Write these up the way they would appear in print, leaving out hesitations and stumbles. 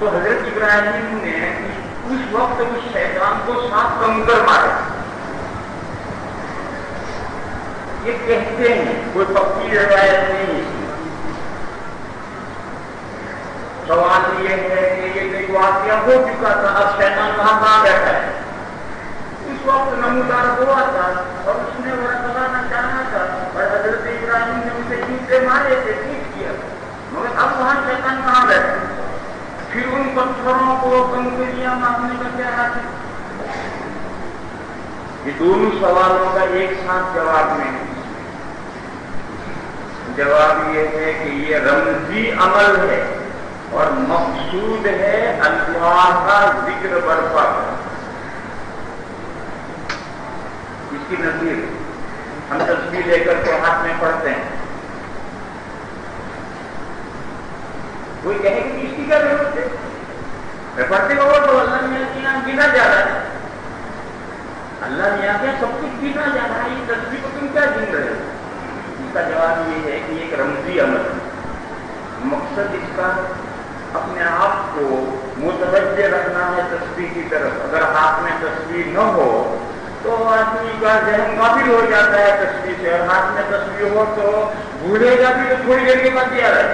تو حضرت ابراہیم نے اس وقت اس شیطان کو 7 کنکر مارے. یہ کہتے ہیں، کوئی پکی روایت نہیں. سوال یہ ہے کہ یہ ایک واقعہ ہو چکا تھا، اب شیطان کہاں بیٹھا ہے. اس وقت نمودار ہوا تھا اور اس نے وہ بتانا چاہا تھا اور حضرت ابراہیم نے اسے چیزیں مارے تھے، ٹھیک کیا، مگر اب وہاں شیطان کہاں بیٹھا. پھر ان پتھروں کو کنکریاں مارنے کا کیا حق ہے. یہ دونوں سوالوں کا ایک ساتھ جواب نہیں. جواب یہ ہے کہ یہ رمزی عمل ہے اور مقصود ہے اللہ کا ذکر برپا. اس کی نظیر ہم تصویر لے کر کے ہاتھ میں پڑھتے ہیں. کوئی کہے کہ اس کی کیا ضرورت ہے؟ میں پڑھتے ہو تو اللہ میاں کے یہاں گنا جا رہا ہے. اللہ میاں کے سب کچھ گنا جا رہا ہے، یہ تصویر کو تم کیا گن رہے ہو؟ اس کا جواب یہ ہے کہ ایک رمزی عمل ہے. مقصد اس کا اپنے آپ کو متوجہ رکھنا ہے تصویر کی طرف. اگر ہاتھ میں تصویر نہ ہو تو آدمی کا ذہن غافل ہو جاتا ہے تصویر سے، اور ہاتھ میں تصویر ہو تو بھولے گا بھی تو تھوڑی دیر کے بعد یاد آئے.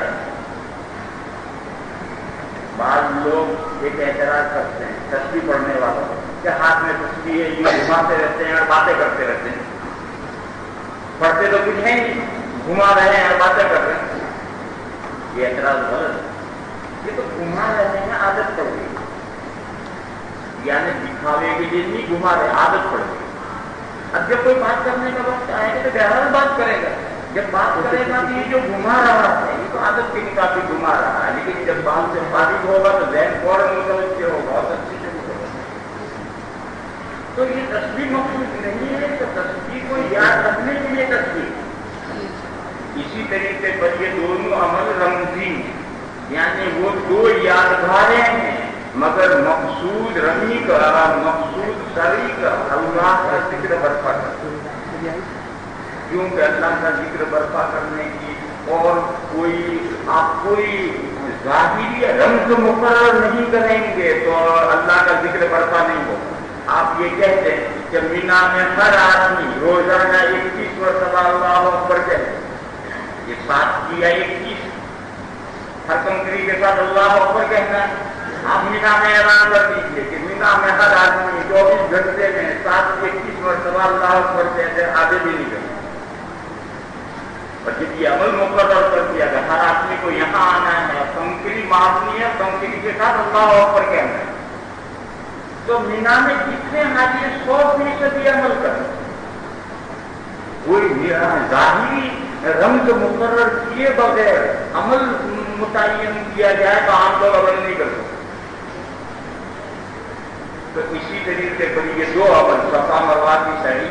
بعض لوگ ایک اعتراض کرتے ہیں تصویر پڑھنے والوں کہ ہاتھ میں تصویر ہے، یہ گھماتے رہتے ہیں اور باتیں کرتے رہتے ہیں. پڑھتے تو کچھ ہے نہیں، گھما رہے ہیں اور باتیں کر رہے ہیں. یہ اعتراض غلط ہے. یہ تو گھما رہے ہیں، عادت پڑ گئی. یعنی دکھاوے کے لیے نہیں گھما رہے، عادت پڑ گئی. اب جب کوئی بات کرنے کا وقت آئے گا تو بہرحال بات کرے گا. جب بات کرے گا تو یہ جو گھما رہا ہے یہ تو عادت کے کافی گھما رہا ہے، لیکن جب بات سے فارغ ہوگا تو ذہن فوراً متوجہ ہوگا اور اچھی سے متوجہ. تو یہ تصویر مقصود نہیں ہے، تو تصویر کو یاد رکھنے کے لیے تصویر. اسی طریقے پر یہ دونوں عمل رمزی، یعنی وہ دو یادگاریں ہیں مگر مقصود رمی کا، مقصود سری کا اللہ کا ذکر برپا کرنا. کیونکہ اللہ کا ذکر برپا کرنے کی اور کوئی ظاہری رمز مقرر نہیں کریں گے تو اللہ کا ذکر برپا نہیں ہوگا. آپ یہ کہتے ہیں کہ مینا میں ہر آدمی روزانہ 21 مرتبہ اللہ اکبر کہتے ہیں. یہ 7 کیا 21، ہر کنکری کے ساتھ اللہ اکبر کہنا ہے. آپ مینا میں اعلان کر دیجیے کہ مینا میں ہر آدمی 24 گھنٹے میں 7 سے 21 مرتبہ اللہ اکبر کہتے ہیں، آگے بھی نہیں کرتے. اور جب یہ عمل مقرر کر دیا کہ ہر آدمی کو یہاں آنا ہے، کنکری مارنی ہے، کنکری کے ساتھ اللہ اکبر کہنا ہے، تو مینا میں کتنے حاجی 100% عمل کریں. کوئی ظاہری رمز مقرر کیے بغیر عمل متعین کیا جائے تو عام لوگ عمل نہیں کر سکتے. تو اسی طریقے پر یہ دو عمل صفا مروا کی سعی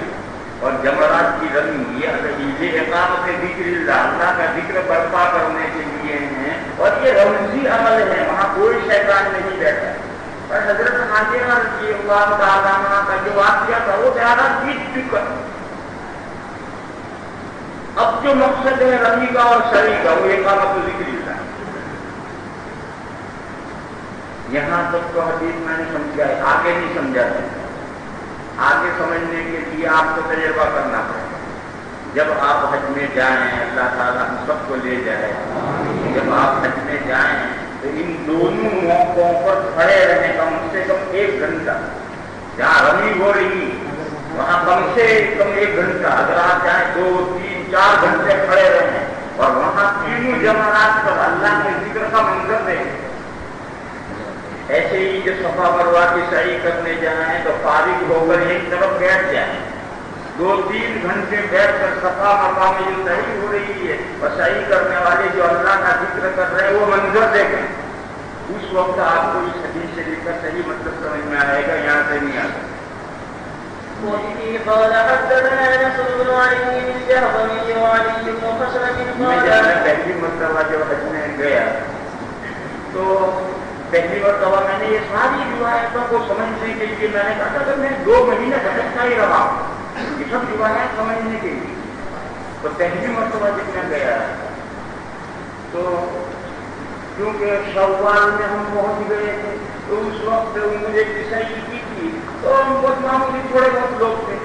اور جمرات کی رمی، یہ اقامت ذکر اللہ کا ذکر برپا کرنے کے لیے ہیں اور یہ رمزی عمل ہے، وہاں کوئی شیطان نہیں بیٹھا. اور حضرت حاجرہ رضی اللہ تعالیٰ عنہ کا جو واقعہ تھا وہ پیارا بیت چکا. اب جو مقصد ہے رمی کا اور سعی کا وہ اقامت ذکر اللہ. یہاں تک تو حدیث میں نے سمجھا ہے، آگے نہیں سمجھا سکتا. آگے سمجھنے کے لیے آپ کو تجربہ کرنا پڑے گا. جب آپ حج میں جائیں، اللہ تعالیٰ ہم سب کو لے جائے، جب آپ حج میں جائیں تو ان دونوں موقعوں پر کھڑے رہیں کم سے کم 1 گھنٹہ. جہاں رمی ہو رہی وہاں کم سے کم 1 گھنٹہ، اگر آپ جائیں 2 3 4 گھنٹے کھڑے رہیں اور وہاں تینوں جمرات پر اللہ کے ذکر کا منظر دیکھیں. ایسے ہی جب صفا مروا کی سعی کرنے جائیں تو فارغ ہو کر ایک طرف بیٹھ جائیں، 2 3 گھنٹے بیٹھ کر صفا مروا میں جو سعی ہو رہی ہے اور سعی کرنے والے جو اللہ کا ذکر کر رہے ہیں وہ منظر دیکھیں. اس وقت آپ کو اس حدیث شریف کا صحیح مطلب سمجھ میں آئے گا، یہاں سے نہیں آتا. میں پہلی مرتبہ جب حج میں گیا تو پہلی مرتبہ میں نے یہ ساری روایتوں کو سمجھنے کے لیے میں نے کہا تھا اگر میں 2 مہینے بھٹکتا ہی رہا یہ سب روایات سمجھنے کے لیے. تو پہلی مرتبہ جب میں گیا تو کیونکہ شوال میں ہم پہنچ گئے تھے تو اس وقت مجھے عیسائی کی تھی تو ہم بہت معمولی تھوڑے بہت لوگ تھے،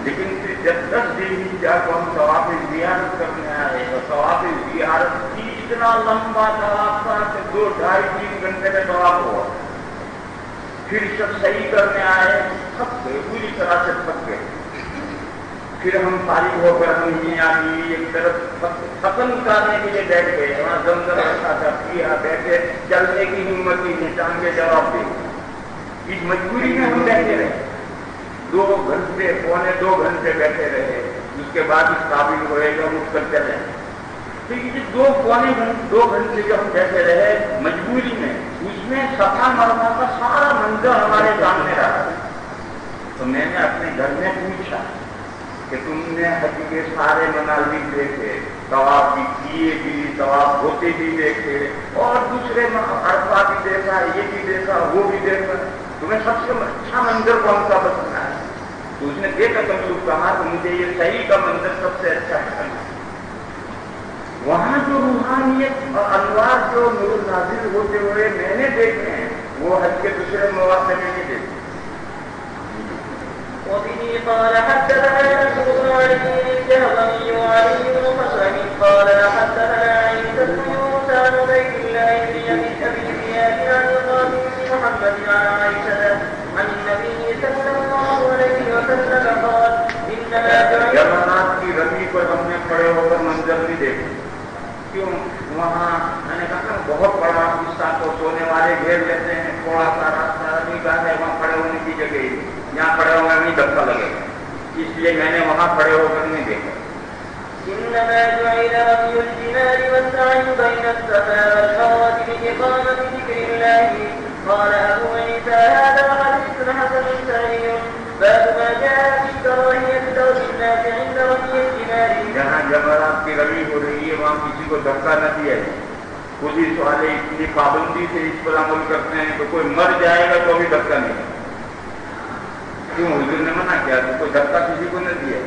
لیکن پھر جب 10 دن جا کو ہم طواف زیارت کرنے آئے تو طواف زیارت کی اتنا لمبا طواف تھا کہ 2 ڈھائی 3 گھنٹے میں طواف ہوا. پھر سب صحیح کرنے آئے، تھک گئے، پوری طرح سے تھک گئے. پھر ہم فارغ ہو کر ہم میاں بیوی ایک طرف ختم کرنے کے لیے بیٹھ گئے. وہاں زمزم رکھا تھا، پیا بیٹھے، چلنے کی ہمت ہی نہیں، ٹانگ کے جواب دے. اس مجبوری میں ہم بیٹھے رہے 2 گھنٹے، پونے 2 گھنٹے بیٹھے رہے. اس کے بعد اس قابل ہوئے کہ ہم اٹھ کر چلے. تو یہ 2 گھنٹے جو ہم بیٹھے رہے مجبوری میں، اس میں صفا مروا کا سارا منظر ہمارے سامنے رہا. تو میں نے اپنے گھر میں پوچھا کہ تم نے حج کے سارے مناظر دیکھے، طواف بھی کیے بھی، طواف ہوتے بھی دیکھے، اور دوسرے عرفہ بھی دیکھا، یہ بھی دیکھا، وہ بھی دیکھا، تمہیں سب سے اچھا منظر کون سا پسند ہے؟ تو اس نے دیکھا تو کہا کہ مجھے یہ صحیح کا منظر سب سے اچھا پسند ہے. وہاں جو روحانیت اور انوار جو نور نازل ہوتے ہوئے میں نے دیکھے ہیں وہ حج کے دوسرے مواقع میں نہیں دیکھے. وبه قال حدثنا نصر بن علي الجهضمي وعلي بن حسن قال حدثنا عيسى بن موسى عن عبيد الله بن ابي زياد عن القاسم بن محمد عن عائشة عن النبي صلى الله عليه وسلم قال انما جمرات کی رمی پر ہم نے کھڑے ہو کر منظر نہیں دیکھے. کیوں؟ وہاں میں نے کہا بہت بڑا حصہ کو سونے والے گھیر لیتے ہیں، تھوڑا سا راستہ رمی کا ہے، وہاں کھڑے ہونے کی جگہ ہی یہاں کھڑے ہوگا نہیں دھکا لگے گا، اس لیے میں نے وہاں کھڑے ہو کر نہیں دیکھا. انما جعل رمي الجمال والسعي بين الصفا والمروة لإقامة ذكر الله. قال أبو عيسى هذا حديث حسن صحيح باب ما جاء في كراهية لوم الناس عند رمي الجمال. جہاں جمرات کی رمی ہو رہی ہے وہاں کسی کو دھکا نہ دیا جائے. پولیس والے اتنی پابندی سے اس پر عمل کرتے ہیں کہ کوئی مر جائے گا تو بھی دھکا نہیں. کیوں؟ حضور نے منع کیا تو کوئی دھکا کسی کو نہ دیا.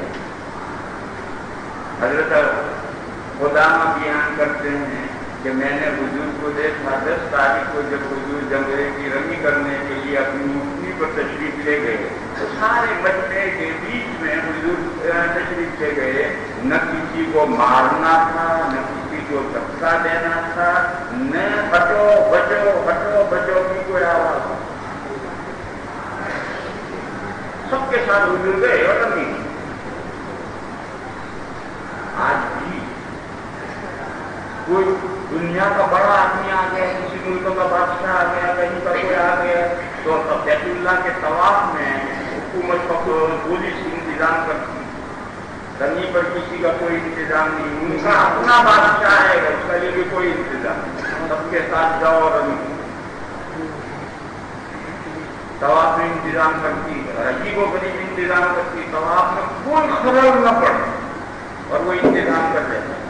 حضرت خدامہ بیان کرتے ہیں کہ میں نے حضور کو دیکھا 10 تاریخ کو جب حضور جمرے کی رمی کرنے کے لیے اپنی اونٹنی پر تشریف لے گئے تو سارے مجمع کے بیچ میں حضور تشریف لے گئے. نہ کسی کو مارنا تھا، نہ کسی کو دھکا دینا تھا، نہ ہٹو بچو ہٹو بچو کی کوئی آواز. سب کے ساتھ حضور گئے اور رمی. آج بھی کوئی دنیا کا بڑا آدمی آ گیا، کسی ملک کا بادشاہ آ گیا، کہیں کا کوئی آ گیا تو بیت اللہ کے طواف میں حکومت کا پولیس انتظام کرتی. رمی پر کسی کا کوئی انتظام نہیں، ان کا اپنا بادشاہ ہے، اس کا لیے بھی کوئی انتظام نہیں. سب کے ساتھ جاؤ رمی. طواف میں انتظام کرتی، عجیب و غریب انتظام کرتی، طواف میں کوئی خلل نہ پڑے اور وہ انتظام کر رہے ہیں.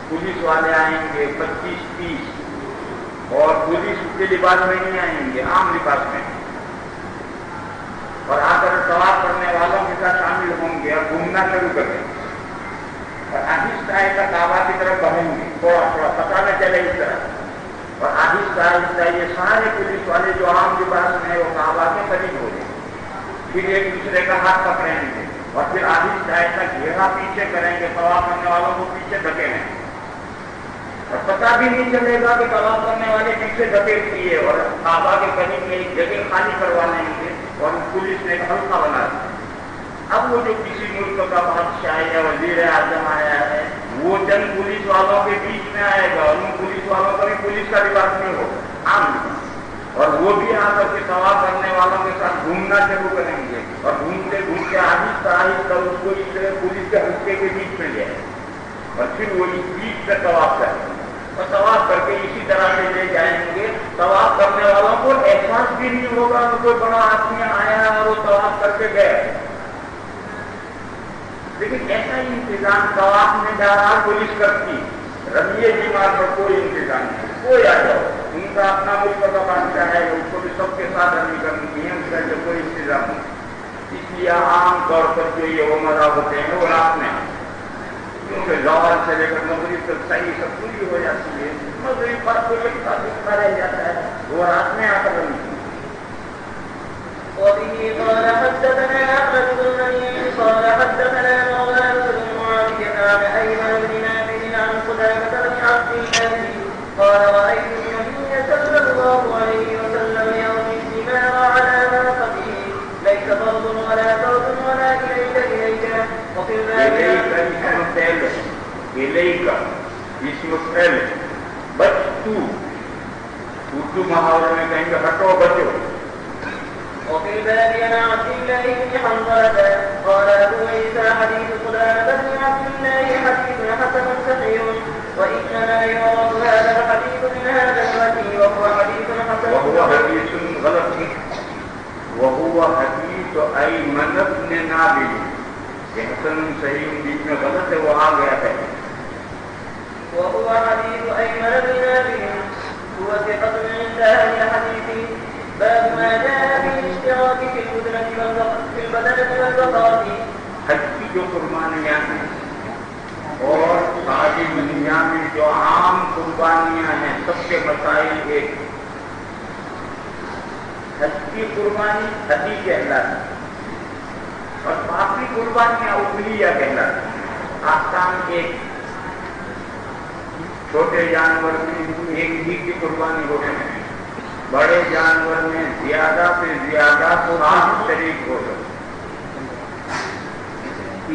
پولیس والے آئیں گے 25-30 اور پولیس کے لباس میں نہیں آئیں گے، عام لباس میں، اور آ کر طواف کرنے والوں کے ساتھ شامل ہوں گے اور گھومنا شروع کر دیں گے اور آہستہ آہستہ کعبہ کی طرف بڑھیں گے. تھوڑا تھوڑا پتہ نہ چلے اس طرح، اور آہستہ آہستہ یہ سارے پولیس والے جو عام لباس میں وہ کعبہ کے قریب ہو جائیں. پھر ایک دوسرے کا ہاتھ پکڑیں گے اور پھر آہستہ آہستہ گھیرا پیچھے کریں گے، طواف کرنے والوں کو پیچھے دھکیلیں گے اور پتہ بھی نہیں چلے گا کہ طواف کرنے والے پیچھے دھکیل کیے اور کعبہ کے قریب میں ایک جگہ خالی کروا لیں گے اور پولیس نے ایک حلقہ بنا دیا. اب وہ جو کسی ملک کا بادشاہ یا وزیر اعظم آیا ہے وہ چند پولیس والوں کے بیچ میں آئے گا اور ان پولیس والوں کا بھی پولیس کا لباس نہیں ہوگا، عام لباس، اور وہ بھی آ کر کے طواف کرنے والوں کے ساتھ گھومنا شروع کریں گے اور گھومتے گھومتے آہستہ آہستہ اس کو اس طرح پولیس کے حلقے کے بیچ میں لے آئے اور پھر وہ اس بیچ سے طواف کریں گے اور طواف کر کے اسی طرح سے لے جائیں گے. طواف کرنے والوں کو احساس بھی نہیں ہوگا کہ کوئی بڑا آدمی آیا اور وہ طواف کر کے گئے. لیکن ایسا ہی انتظام طواف میں بہرحال پولیس کرتی. رمی جمار پر کوئی انتظام نہیں، کوئی آ جاؤ، ان کا اپنا ملک کا بادشاہ ہے، اس کو بھی سب کے ساتھ رمی کرنی ہے، اس کا کوئی انتظام نہیں. اس لیے عام طور پر جو یہ عمرہ ہوتے ہیں وہ رات میں، کیونکہ زوال سے لے کر مغرب تک صحیح سب پوری ہو جاتی ہے، مغرب پر کوئی ایک ساتھ رہ جاتا ہے، وہ رات میں آ کر بنی. وبه قال حدثنا أحمد بن منيع قال حدثنا مولانا بن معاوية عن أيمن بن نافع عن قتادة بن عبد الله قال رأيت النبي صلى الله عليه وسلم يرمي الثمار على ناقته ليس فرض ولا فرض ولا إليك وفي الباب إليك اسم فعل بچتو، اردو محاورے میں کہیں گے ہٹو بچو. وفي الباب عن عبد الله بن حنظلة قال أبو عيسى حديث قتادة بن عبد الله حديث حسن صحيح وإنما يورد هذا الحديث من هذا الوجه وهو حديث حسن وهو حديث غلط وهو حديث أيمن بن نافع. حسن صحيح بیچ میں غلط ہے، وہ آ گیا ہے. وهو حديث أيمن بن نافع هو ثقة عند أهل الحديث. باب ما جاء في الاشتراك في البدنة والبقرة. حج کی جو قربانیاں ہیں اور شادی منیاں میں جو عام قربانیاں ہیں، سب کے مسائل ایک. حج کی قربانی حجی کہلاتی اور باقی قربانیاں اجلیہ کہلاتی. آسان ایک، چھوٹے جانور میں ایک ہی کی قربانی ہوتی ہے، بڑے جانور میں زیادہ سے زیادہ سات شریک ہو سکتے.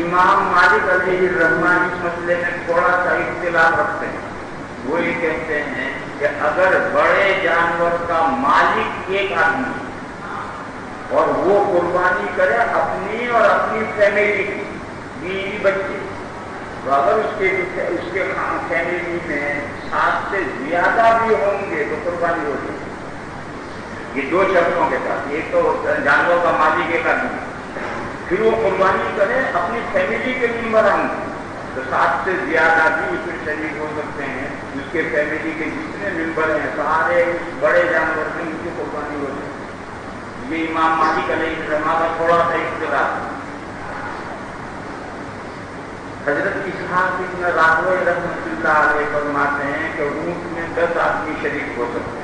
امام مالک علیہ الرحمٰن اس مسئلے میں تھوڑا سا اختلاف رکھتے ہیں. وہ یہ کہتے ہیں کہ اگر بڑے جانور کا مالک ایک آدمی اور وہ قربانی کرے اپنی اور اپنی فیملی کی، بیوی بچے، تو اگر اس کے فیملی میں 7 سے زیادہ بھی ہوں گے تو قربانی ہو جائے. یہ 2 شرطوں کے ساتھ. ایک تو جانور کا مالک ایک آدمی، پھر وہ قربانی کرے اپنی فیملی کے ممبران تو 7 سے زیادہ بھی اس میں شریک ہو سکتے ہیں. اس کے فیملی کے جتنے ممبر ہیں سارے اس بڑے جانور سے ان کی قربانی ہو جائے. یہ امام مالک علیہ السلام کا تھوڑا سا اختلاف. حضرت اسحاق بن راہوی رحمۃ اللہ علیہ فرماتے ہیں کہ اونٹ میں 10 آدمی شریک ہو سکتے ہیں.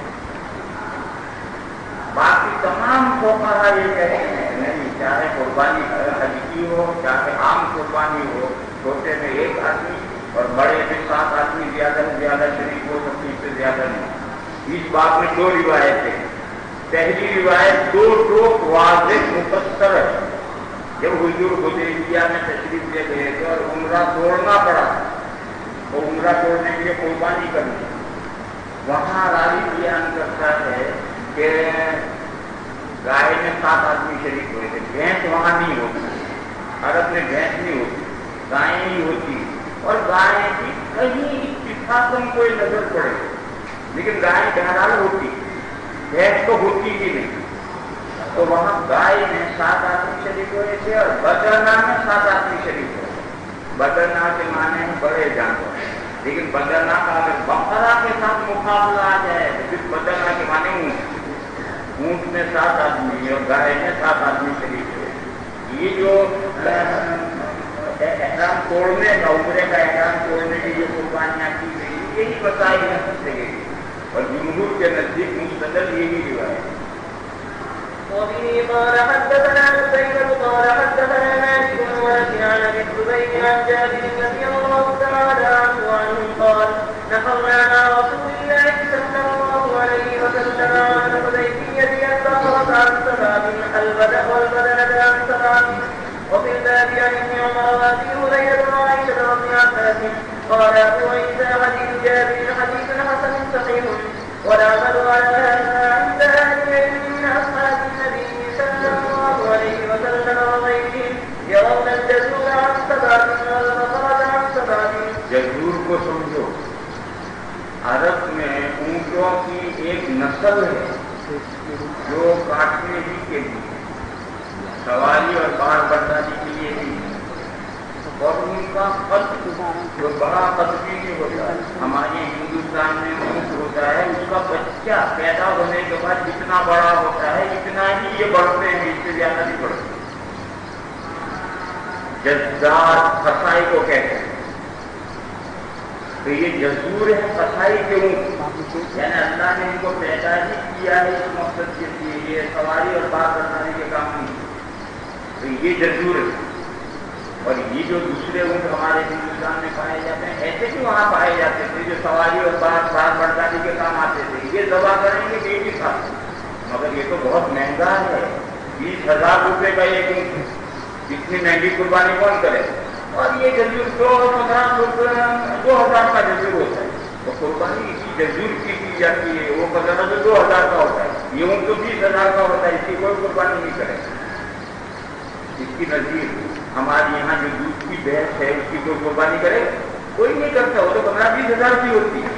باقی تمام فقہا یہ کہتے ہیں نہیں، چاہے قربانی حج کی ہو چاہے عام قربانی ہو، چھوٹے میں 1 آدمی اور بڑے میں 7 آدمی زیادہ سے زیادہ شریک ہو سکتے، اس سے زیادہ نہیں. اس بات میں 2 روایتیں. پہلی روایت 2 ٹوک واضح مفسر ہے. جب حضور حدیبیہ میں تشریف لے گئے تھے اور عمرہ توڑنا پڑا، تو عمرہ توڑنے کے لیے قربانی کرنی، وہاں راوی بیان کرتا ہے کہ گائے میں 7 آدمی شریک ہوئے تھے. بھینس وہاں نہیں ہوتی، عرب میں بھینس نہیں ہوتی، گائیں ہی ہوتی. اور گائے کی کہیں اتفاقاً کوئی نظر پڑے، لیکن گائے بہرحال ہوتی، بھینس تو ہوتی ہی نہیں. تو وہاں گائے میں 7 آدمی شریک ہوئے تھے اور بدرنا میں 7 آدمی شریک ہوئے. بدرنا کے معنی ہیں بڑے جانور، لیکن بدرنا کا اگر بقرہ کے ساتھ مقابلہ آ جائے تو پھر بدرنا کے معنی اونٹ میں 7 آدمی اور گائے میں 7 آدمی شریک ہوئے. یہ جو احرام توڑنے کا، عمرے کا احرام توڑنے کی جو قربانیاں کی گئی یہی بتائی جا سکتے گی، اور جمہور کے نزدیک مستدل یہی روایت. وبه قال حدثنا مسيلم قال حدثنا مالك بن انس عن ابي الزبير عن جابر رضي الله تعالى عنه قال نحرنا مع رسول الله صلى الله عليه وسلم عن الحديبية البقرة عن 7 والبدنة عن 7. وفي الباب عن ابن عمر وابي هريرة وعائشة وابن عباس قال ابو عيسى حديث جابر حديث حسن صحيح والعمل على هذا عند اهل العلم من اصحاب النبي صلى الله عليه وسلم وغيرهم يرون الجزور عن 7 والبقرة عن 7. جزور کو سمجھو، عرب میں اونٹوں کی ایک نسل ہے جو کاٹنے ہی کے لیے، سواری اور بار برداری کے لیے بھی، اور ان کا قد جو بڑا قد بھی نہیں ہوتا. ہمارے ہندوستان میں اونٹ ہوتا ہے، اس کا بچہ پیدا ہونے کے بعد جتنا بڑا ہوتا ہے اتنا ہی یہ بڑھتے ہیں، اس سے زیادہ نہیں بڑھتے. جزار فسائی کو کہتے ہیں. تو یہ جزور ہے کسائی کے اونٹ، یعنی اللہ نے ان کو پیدا ہی کیا ہے اس مقصد کے لیے، یہ سواری اور بات بنانے کے کام نہیں، تو یہ جزور ہے۔ اور یہ جو دوسرے اونٹ ہمارے ہندوستان میں پائے جاتے ہیں، ایسے بھی وہاں پائے جاتے تھے جو سواری اور بات بڑھانے کے کام آتے تھے، یہ ذبح کریں گے کہ ایک ہی ساتھ، مگر یہ تو بہت مہنگا ہے، 20,000 روپے کا ایک اونٹ، اتنی مہنگی قربانی کون کرے؟ اور یہ جزور 2,000 کا جزور ہوتا ہے، تو قربانی اسی جزور کی جاتی ہے، وہ 2,000 کا ہوتا ہے، یہ اونٹ تو 20,000 کا ہوتا ہے، اس کی کوئی قربانی نہیں کرے۔ اس کی نظیر ہمارے یہاں جو دودھ کی بھینس ہے اس کی کوئی قربانی کرے؟ کوئی نہیں کرتا، وہ تو 15-20,000 کی ہوتی ہے۔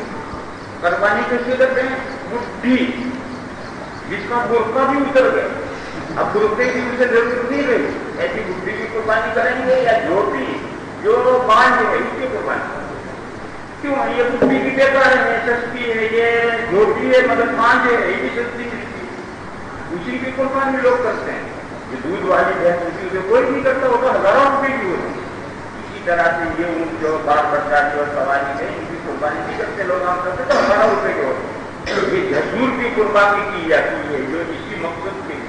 قربانی کیسے کرتے ہیں؟ بڈھی جس کا برقع بھی اتر گیا، اب برقعے کی اسے ضرورت نہیں رہی، ایسی بڈھی کی قربانی کریں گے، یا جھوٹی جو بانج ہے اس کی قربانی کیوں؟ یہ بڈھی کی بیکار ہے، سستی ہے، یہ جھوٹی ہے مگر بانج ہے، یہ بھی سستی ملتی ہے، اسی کی قربانی لوگ کرتے ہیں۔ جو دودھ والی بھینس ہوتی ہے اسے کوئی نہیں کرتا، وہ تو ہزاروں روپے کی ہوتی ہے۔ اسی طرح سے یہ اونٹ جو بال بچاتی اور سواری ہے ان کی قربانی نہیں کرتے لوگ، عام کرتے تو ہزاروں روپے کے ہوتے ہیں۔ یہ جزور کی قربانی کی جاتی ہے جو اسی مقصد کے لیے۔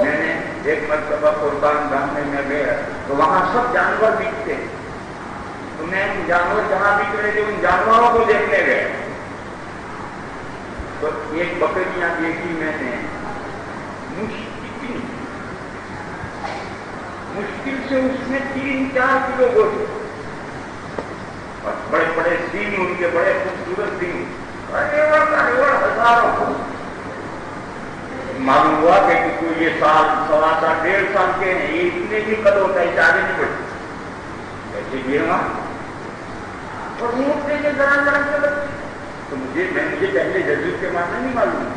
میں نے ایک مرتبہ قربان گاہ میں گیا تو وہاں سب جانور بکتے، تو میں جانور جہاں بک رہے تھے ان جانوروں کو دیکھنے گئے، تو ایک بکریاں دیکھی میں نے، مشکل سے اس میں 3-4 کلو گوشت، اور بڑے بڑے سینگ ان کے، بڑے خوبصورت سینگ، ہزاروں۔ معلوم ہوا کہ کوئی یہ سال 1.25 کے ہیں، یہ اتنے ہی قد ہوتا ہے، چاہے نہیں بڑھتے ایسے یہ وہاں، اور اونٹ لے کے ذرا کے بچے، تو مجھے پہلے جزور کے معنی نہیں معلوم،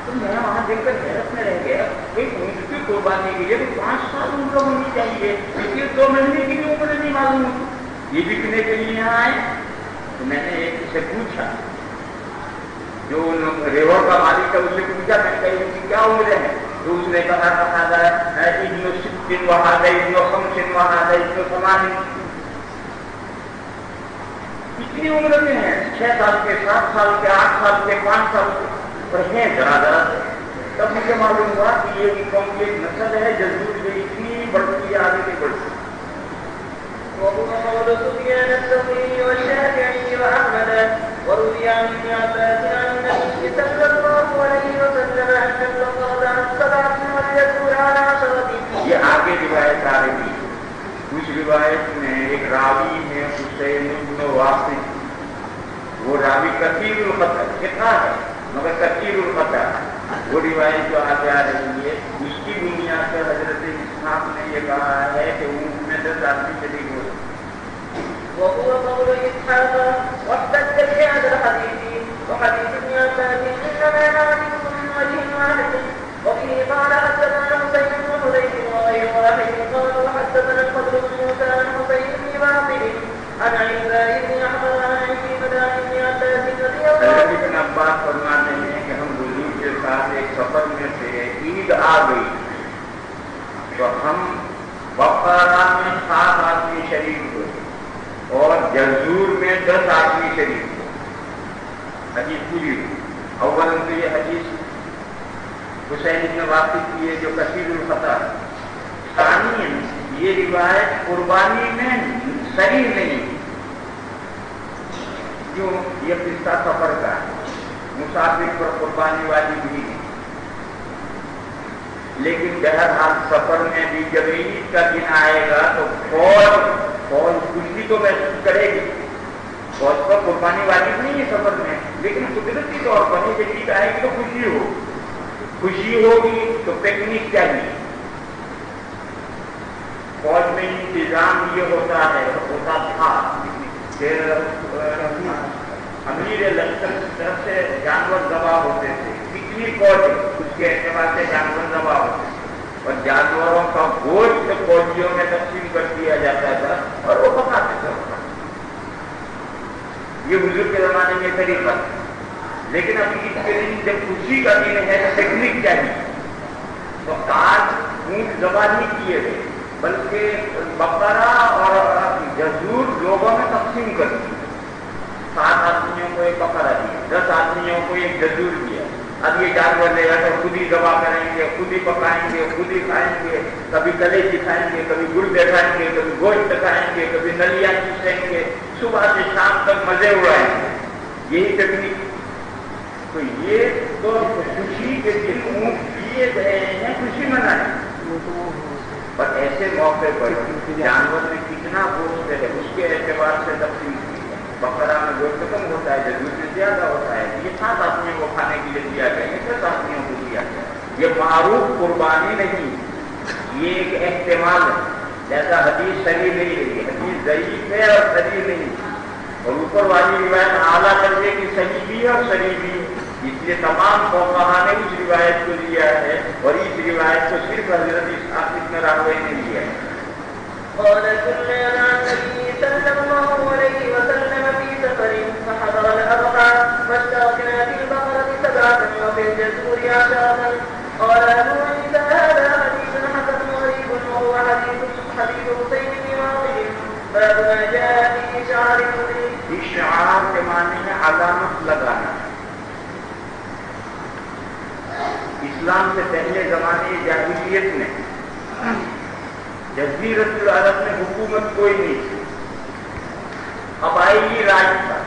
تو میں وہاں دیکھ کر حیرت میں رہ گیا، ایک اونٹ کی قربانی کے لیے 5 سال عمر ہونی چاہیے، اس لیے 2 مہینے کی بھی عمر نہیں معلوم، یہ بکنے کے لیے یہاں آئے۔ تو میں نے ایک سے پوچھا، جو ریوڑ کا مالک ہے اس سے پوچھا، میں نے کہا ان کی کیا عمریں ہیں؟ تو اس نے کہا ابن 60 وہذا ابن 5 وہذا ابن 8، کتنی عمر میں ہیں؟ 6 سال کے، 7 سال کے، 8 سال کے، 5 سال کے، پر ہیں ذرا۔ تب مجھے معلوم ہوا کہ یہ قوم کی ایک نسل ہے جزور جو اتنی بڑھتی ہے، آگے نہیں بڑھتی۔ وهو قول سفيان الثوري والشافعي وأحمد، وروي عن ابن عباس عن النبي صلى الله عليه وسلم أن البقرة عن 7 واليسور على 10۔ یہ آگے روایت آ رہی ہے، کچھ روایت میں ایک راوی ہے حسین بن واقف، وہ راوی کثیر الخطا، کتنا ہے مگر کثیر الخطا، وہ روایت جو آگے آ رہی ہے اس کی بنیاد پر حضرت اسحاق نے یہ کہا ہے کہ اونٹ میں 10 آدمی شریک ہو۔ وهو قول إسحاق واحتج بهذا الحديث وحديث ابن عباس إنما نعرفه من وجه واحد، وفيه قال حدثنا حسين بن حذيف وغير واحد قال وحدثنا الفضل بن موسى عن حسين بن باطل عن عباد بن أحمد عن عكرمة عن ابن عباس رضي الله عنه۔ ابن عباس فرماتے ہیں کہ ہم حضور کے ساتھ ایک سفر میں سے عید آ گئی تو ہم بقرہ میں 7 آدمی شریک ہوئے اور جزور میں 10 آدمی شریک ہوئے۔ حدیث پوری ہوئی۔ اول تو یہ حدیث حسین بن واقف کی ہے جو کثیر الخطا، ثانیاً یہ روایت قربانی میں صحیح نہیں، جو یہ قصہ سفر کا مسافر پر قربانی والی بھی ہے، لیکن بہرحال سفر میں بھی جب عید کا دن آئے گا تو فوج خوشی تو محسوس کرے گی، فوج پر قربانی واجب نہیں ہے سفر میں، لیکن قدرتی طور پر جب عید آئے گی تو خوشی ہوگی تو پکنک چاہیے۔ فوج میں انتظام یہ ہوتا تھا کہ امیر لشکر کی طرف سے جانور ذبح ہوتے تھے، پکنک فوج اس کے اعتبار سے جانور ذبح ہوتے تھے، اور جانوروں کا گوشت فوجیوں میں تقسیم کر دیا جاتا تھا اور وہ پکاتے تھے۔ یہ حضور کے زمانے میں طریقہ تھا، لیکن اب عید کے دن جب خوشی کا دن ہے تو پکنک چاہیے، تو آج اونٹ ذبح نہیں کیے گئے بلکہ بقرہ اور جزور لوگوں میں تقسیم تقسیم کر دی. 7 آدمیوں کو ایک بکرا دیا, 10 آدمیوں کو ایک جزور دیا. اب یہ جانور لے جا کر خود ہی ذبح کریں گے, خود ہی پکائیں گے, خود ہی کھائیں گے. کبھی گلے کی کھائیں گے, کبھی گردے کھائیں گے, کبھی گوشت کھائیں گے, کبھی نلیاں چوسیں گے, صبح سے شام تک مزے اڑائیں گے. یہی تکنیک. تو یہ تو خوشی کے دن اونٹ دیے گئے ہیں, خوشی منائیں. پر ایسے موقع پر جانور میں کتنا گوشت ہے اس کے اعتبار سے تقسیم کی. بکرا میں گوشت کم ہوتا ہے, جدور سے زیادہ ہوتا ہے. یہ 7 آدمیوں کو کھانے کے لیے دیا گیا, یہ 10 آدمیوں کو دیا گیا. یہ معروف قربانی نہیں, یہ ایک احتمال ہے. جیسا حدیث صحیح نہیں رہی, حدیث ضعیف ہے اور صحیح نہیں. اور اوپر والی روایت اعلیٰ درجے کی صحیح بھی اور صحیح بھی. اس لیے تمام فقہاء نے اس روایت کو لیا ہے, اور اس روایت کو صرف حضرت اسحاق بن راہویہ نے لیا ہے. قال كنا مع النبي صلى الله عليه وسلم في سفر فحضر الأضحى فاشتركنا في البقرة 7 وفي الجزور 10. قال أبو عيسى هذا حديث حسن غريب وهو حديث حسين بن واقد باب ما جاء في شعار المدرك. اشعار کے معنی میں علامت لگانا. اسلام سے پہلے زمانے جاہلیت میں جزیرۃ العرب میں حکومت کوئی نہیں تھی. قبائلی راج تھا,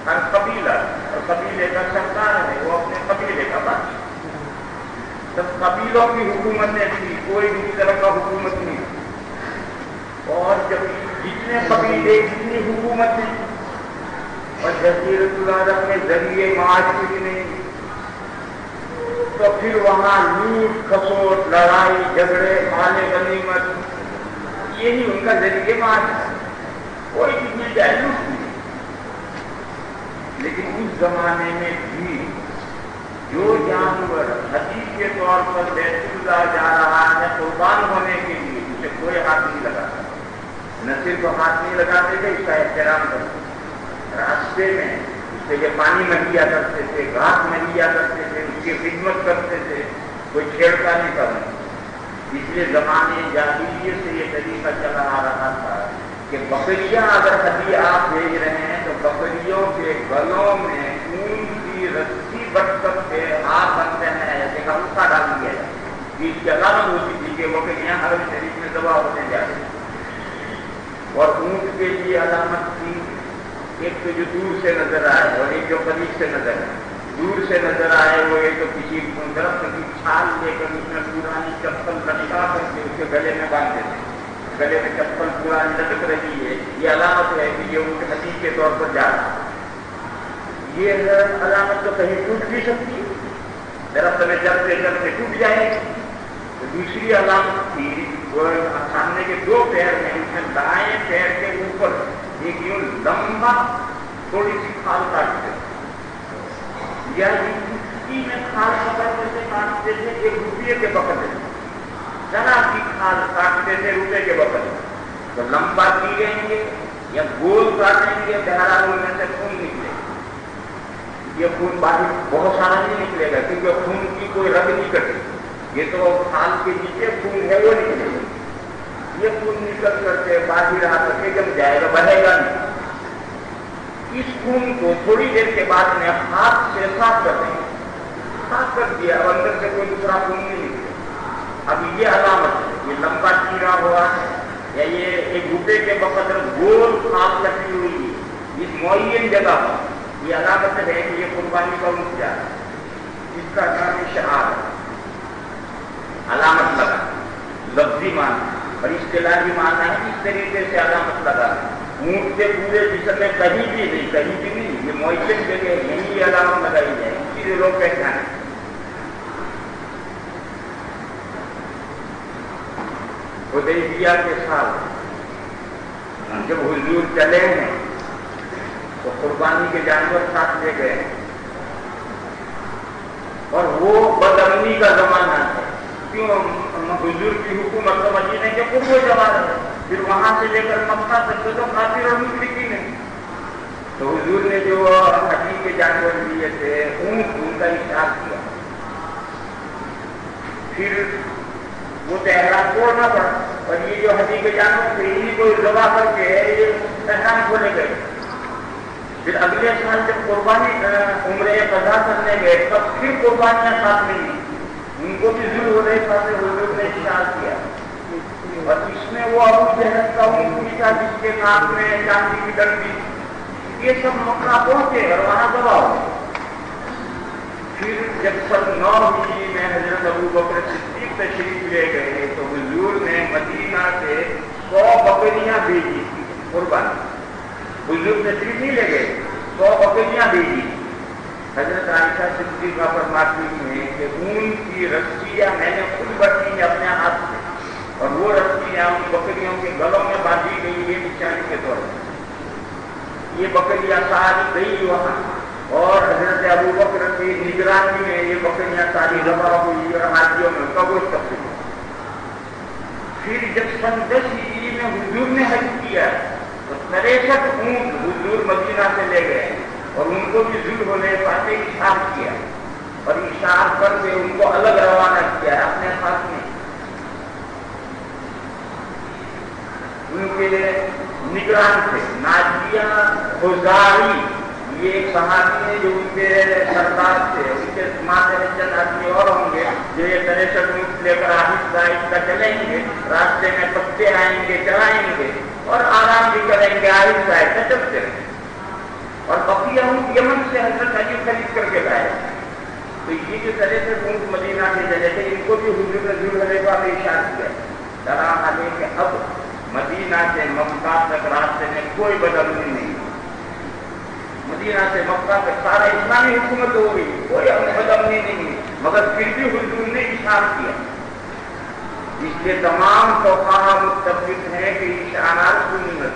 ہر قبیلہ اور قبیلے کا سردار ہے, وہ اپنے قبیلے کا بادشاہ. سب قبیلوں کی حکومتیں تھی, کوئی بھی طرح کا حکومت نہیں. اور جب جتنے قبیلے جتنی حکومتیں, اور جزیرۃ العرب میں ذریعے معاش کچھ نہیں, تو پھر وہاں لوٹ کھسوٹ, لڑائی جھگڑے, مال غنیمت, یہی ان کا ذریعے معاش ہے. کوئی چیز مل جائے لوٹ نہیں. لیکن اس زمانے میں بھی جو جانور حدیث کے طور پر بیت اللہ جا رہا ہے قربان ہونے کے لیے, اسے کوئی ہاتھ نہیں لگاتا. نہ صرف ہاتھ نہیں لگاتے تھے, اس کا احترام کرتے. راستے میں اس سے یہ پانی مہیا کرتے تھے, گھاس مہیا کرتے تھے, اس کی خدمت کرتے تھے, کوئی چھیڑتا نہیں کرنا. اس لیے زمانے جاہلیت سے یہ طریقہ چلا آ رہا تھا کہ بکریاں اگر کبھی آپ بھیج رہے ہیں تو بکریوں کے گلوں میں اون کی رسی بٹ کر کے ہاتھ بنتے ہیں, ایسے کا رسا ڈال دیا جائے. اس کی علامت ہوتی تھی کہ بکریاں حرم شریف میں ذبح ہونے جا رہی. اور اونٹ کے لیے علامت تھی, ایک تو جو دور سے نظر آئے اور ایک جو قریب سے نظر آئے. دور سے نظر آئے وہ ایک تو کسی درخت کی چھال لے کر اس میں پرانی چپل لٹکا کر کے اس کے گلے میں باندھتے تھے. گلے میں چپل پرانی لٹک رہی ہے, یہ علامت ہے کہ یہ ان کے حدیث کے طور پر جا رہا ہے. یہ علامت تو کہیں ٹوٹ بھی سکتی ہے, درخت میں چلتے چلتے ٹوٹ جائے گی. تو دوسری علامت تھی وہ سامنے کے 2 پیر میں, اس میں دائیں پیر کے اوپر ایک یوں لمبا تھوڑی سی کھال کاٹتے تھے, یا چٹکی میں کھال پکڑتے تھے, کاٹتے تھے, 1 روپیے کے پکڑتے تھے, ذرا کی کھال کاٹتے تھے روپے کے پکڑتے. تو لمبا چیریں گے یا گول کاٹیں گے, بہرحال ان میں سے خون نکلے. یہ خون باہر بہت سارا نہیں نکلے گا کیونکہ خون کی کوئی رگ نہیں کٹے. یہ تو کھال کے نیچے خون ہے وہ نکلے گا. یہ خون نکل کر کے باہر آ کر کے جب جائے گا, بہے گا نہیں. اس خون کو تھوڑی دیر کے بعد میں ہاتھ سے صاف کر دیں گے. صاف کر دیا اور اندر سے کوئی دوسرا خون نہیں نکلے. اب یہ علامت ہے, یہ لمبا چیرا ہوا ہے یا یہ 1 روپے کے بقدر گول کھال کٹی ہوئی ہے اس معین جگہ پر, یہ علامت ہے کہ یہ قربانی کا رک جا رہا ہے. اس کا نام شعار ہے, علامت لگا. لفظی معنی اور اصطلاحی معنی ہے اس طریقے سے علامت لگا. اونٹ کے پورے جسم میں کہیں بھی نہیں, یہ معین جگہ یہی یہ علامت لگائی جائے, اسی لیے لوگ پہچانے. حدیبیہ کے ساتھ جب حضور چلے ہیں تو قربانی کے جانور ساتھ لے گئے ہیں, اور وہ بدامنی کا زمانہ ہے. کیوں حضور کی حکومت تو مدینے کے قرب جوار ہے, پھر وہاں سے لے کر مکہ تک تو کافر اور مشرکین ہیں. تو حضور نے جو حدی کے جانور لیے تھے ان کا اشارہ کیا, پھر وہ تو احرام توڑنا پڑا. اور یہ جو حدی کے جانور تھے انہیں کو ذبح کر کے یہ احرام کھولے گئے. پھر اگلے سال جب قربانی عمرے قضا کرنے گئے تب پھر قربانیاں ساتھ ملی، ان کو بھی ذل حلیفہ سے حضور نے اشارہ کیا، اور اس میں وہ ابو جہل کا اونٹ تھا جس کے نام میں چاندی کی ڈنڈی، یہ سب مکہ پہنچے اور وہاں دبا ہو۔ پھر جب سن 9 ہجری میں حضرت ابو بکر صدیق تشریف لے گئے تو حضور نے مدینہ سے 100 بکریاں بھیجی تھی قربانی، حضور تشریف نہیں لے گئے، 100 بکریاں بھیجی۔ حضرت عائشہ صدیقہ فرماتی ہیں کہ اون کی رسیاں میں نے خود بٹی ہیں اپنے ہاتھ سے، اور وہ رسیاں ان بکریوں کے گلوں میں باندھی گئی ہے نشانی کے طور پر۔ یہ بکریاں ساری گئی وہاں، اور حضرت ابو بکر کی نگرانی میں یہ بکریاں ساری ذبح ہوئی اور حاجیوں میں ان کا گوشت تقسیم ہوا۔ پھر جب سن 10 ہجری میں حضور نے حج کیا تو 63 اونٹ حضور مدینہ سے لے گئے، اور ان کو بھی ذل حلیفہ سے اشار کیا، اور اشار کر کے ان کو الگ روانہ کیا اپنے ساتھ میں۔ ان کے نگران تھے ناجیہ خزاعی، یہ ایک صحابی ہے جو ان کے سردار تھے، ان کے ماتحت میں چند آدمی اور ہوں گے جو یہ 63 اونٹ لے کر آہستہ چلیں گے، راستے میں پتے آئیں گے چلائیں گے اور آرام بھی کریں گے، آہستہ چلتے رہیں گے۔ اور بقیہ اونٹ یمن سے حضرت علی خرید کر کے لائے، تو یہ جو 63 اونٹ مدینہ کے جگہ تھے ان کو بھی حضور نے ذل حلیفہ میں اشارہ کیا، طرح علیہ کہ اب مدینہ سے مکہ تک راستے میں کوئی بدلنی نہیں، مدینہ سے مکہ تک سارا اسلامی حکومت ہو گئی، کوئی بدلنی نہیں، مگر پھر بھی حضور نے اشارہ کیا۔ اس لیے تمام فقہا متفق ہیں کہ اشارات سنت۔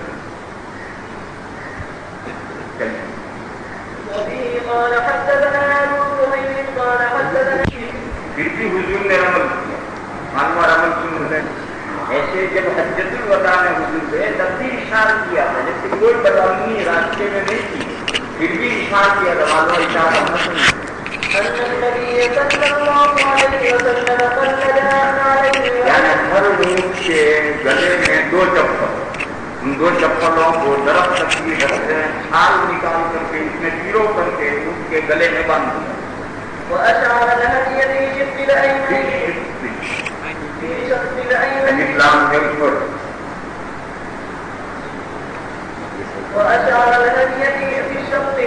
پھر بھی حضور نے عمل کیا، مانوار عمل سن رہے۔ ایسے جب حجۃ الوداع میں حضور گئے تب بھی اشارہ کیا تھا، جیسے کوئی بدلنی راستے میں نہیں تھی، پھر بھی اشارہ کیا تھا، معلوم اشارہ یعنی ہر اونٹ کے گلے میں 2 چپل، ان 2 چپلوں کو درخت تک کی رکھتے ہیں، چھال نکال کر کے اس میں پیرو کر کے اونٹ کے گلے میں باندھ دیا۔ اسلام ہے اس پر وأشعر الهدي في الشق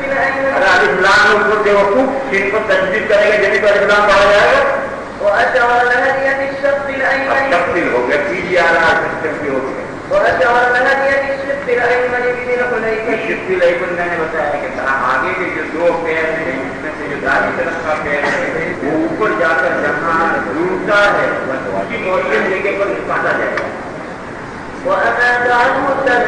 الأيمن الاسلام کو بیوقوف جن کو تجدید کرے گا جن پر اسلام پڑھا جائے گا، وأشعر الهدي في الشق الأيمن تفصیل ہو گیا، پیجی آ رہا سسٹم کی ہو گیا۔ وأشعر الهدي في الشق الأيمن بذي الحليفة، شق الأيمن میں نے بتایا کہ آگے کے جو 2 پیر ہیں اس میں سے جو دائیں طرف کا پیر ہے وہ اوپر جا کر جہاں ڈوبتا ہے اس کی معین جگہ پر نکالا جائے گا۔ وأمات عنه الدم،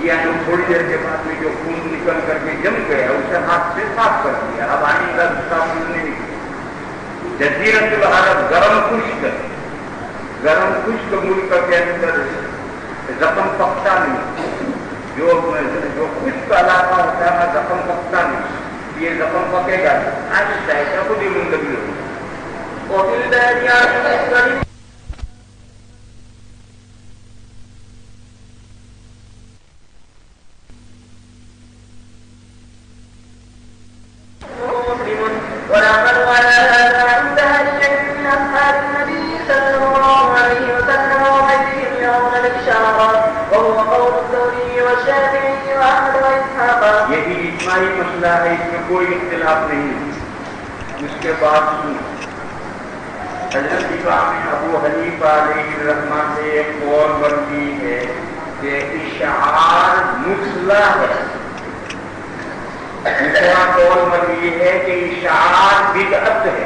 یعنی تھوڑی دیر کے بعد میں جو خون نکل کر کے جم گیا اسے ہاتھ سے صاف کر دیا، اب آنے کا دوسرا خون نہیں نکلا۔ جزیرۃ العرب گرم خشک ملک کے اندر زخم پکتا نہیں، جو خشک علاقہ ہوتا ہے زخم پکتا نہیں، یہ زخم پکے گا آہستہ آہستہ خود ہی منتقل ہوگا۔ وفي الباديات مسئلہ ہے، اس میں کوئی اختلاف نہیں۔ اس کے بعد حضرت امام ابو حنیفہ علیہ الرحمہ سے ایک قول بنتی ہے کہ اشعار مسلح ہے، دوسرا قول بنتی ہے کہ اشعار بدعت ہے۔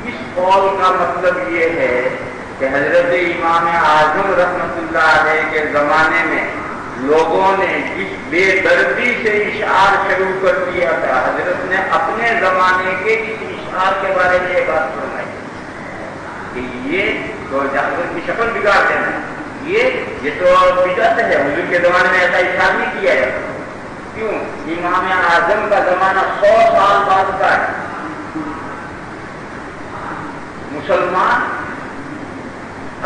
اس قول کا مطلب یہ ہے کہ حضرت امام اعظم رحمۃ اللہ علیہ کے زمانے میں لوگوں نے جس بے دردی سے اشعار شروع کر دیا تھا، حضرت نے اپنے زمانے کے اس اشعار کے بارے میں یہ بات فرمائی کہ یہ تو جانور کی شکل بگاڑ دینا ہے، یہ تو بدعت ہے، حضور کے زمانے میں ایسا اشعار نہیں کیا جاتا۔ کیوں؟ امام اعظم کا زمانہ 100 سال بعد کا ہے، مسلمان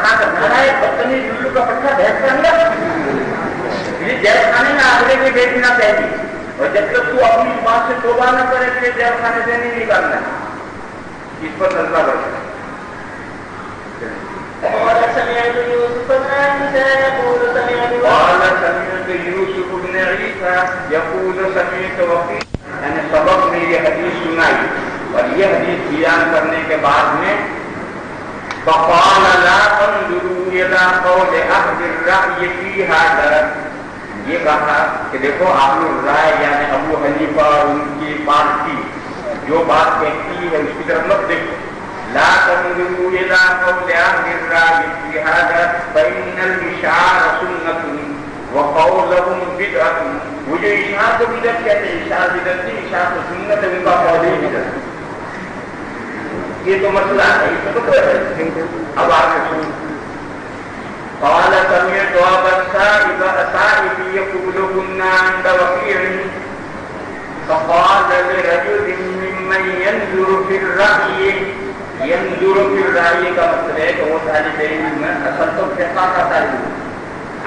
بتا کر نہ بدتمیز لولو کا پٹھا بھینس کر لیا جیل خانے میں آگے کے بیچنا چاہیے اور جب تک تو اپنی بات سے توبہ نہ کرے کہ جیل خانے سے نہیں نکالنا اس پر نظر رکھنا. قال سمعت يوسف بن عيسى يقول سمعت يوسف بن عيسى يقول سمعت وقيل یعنی سبق نے یہ حدیث سنائی اور یہ حدیث بیان کرنے کے بعد میں فقال لا تنظروا الى قول اهل الرأي في هذا یہ کہا کہ دیکھو اہل الرائے یعنی ابو حنیفہ اور ان کی پارٹی جو بات کہتی ہے اس کی طرف مت دیکھو. لا تنظروا الى قول اهل الرأي في هذا فإن الإشعار سنة وقولهم بدعة. وہ جو اشعار کو بدعت کہتے ہیں اشعار بدعت نہیں اشعار تو سنت ہے ان کا قول ہی بدعت. یہ تو مسئلہ ہے اس میں تو کوئی ہے. اب آگے سن قال سمعت أبا السائب يقول كنا عند وكيع فقال لرجل ممن ينظر في الرأي ينظر في الرأي کا مطلب ہے کہ وہ طالب علم میں اصل تو فقہ کا طالب علم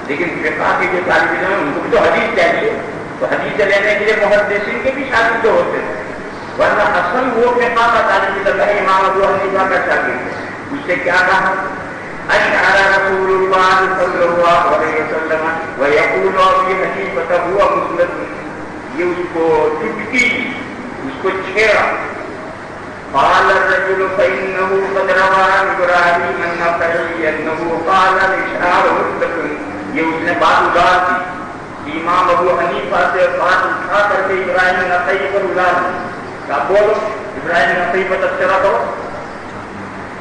لیکن فقہ کے جو طالب علم ہیں ان کو بھی تو حدیث چاہیے تو حدیث لینے کے لیے محدثین کے بھی شاگرد ہوتے ہیں ورنہ اصل وہ فقہ کا طالب علم ہے امام ابو حنیفہ کا شاگرد ہے. اس سے کیا کہا اشعر رسول اللہ صلی اللہ علیہ وسلم ويقول ابي حنیفہ هو مسلم. یہ اس کو چپکی اس کو چھیڑا. قال الرجل فإنه قد روى عن إبراهيم النخعي أنه قال الإشعار مطلق. یہ اس نے بات اڑا دی امام ابو حنیفہ سے بات اٹھا کر کے ابراہیم نخعی پر اڑا دی. کیا بولو ابراہیم نخعی پر تذکرہ کرو.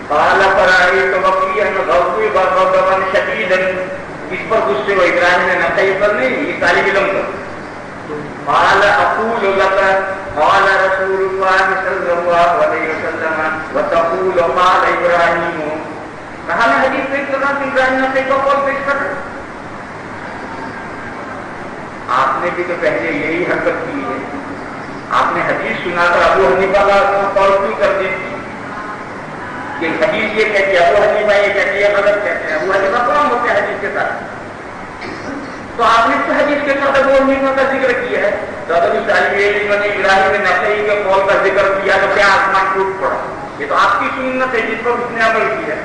قال فرأيت وكيعا غضبا شديدا. اس پر غصے ہو ابراہیم نخعی پر نہیں یہ طالب علم پر. قال اقول لك قال رسول الله صلى الله عليه وسلم وتقول قال ابراہیم. کہا میں حدیث پیش کر رہا ہوں ابراہیم نخعی کا قول پیش کر رہا ہوں. آپ نے بھی تو پہلے یہی حرکت کی ہے. آپ نے حدیث سنا کر ابو حنیفہ کا قول کیوں کر دی کہ حدیث یہ کہتی ہے ابو حنیفہ یہ کہتی ہے غلط کہتے ہیں. ابو حنیفہ کون ہوتے ہیں حدیث کے ساتھ؟ تو آپ نے تو حدیث کے ساتھ ابو حنیفہ کا ذکر کیا ہے. تو اگر اس طالب علم نے ابراہیم نخعی کے قول کا ذکر کیا تو کیا آسمان ٹوٹ پڑا؟ یہ تو آپ کی سنت ہے جس پر اس نے عمل کیا.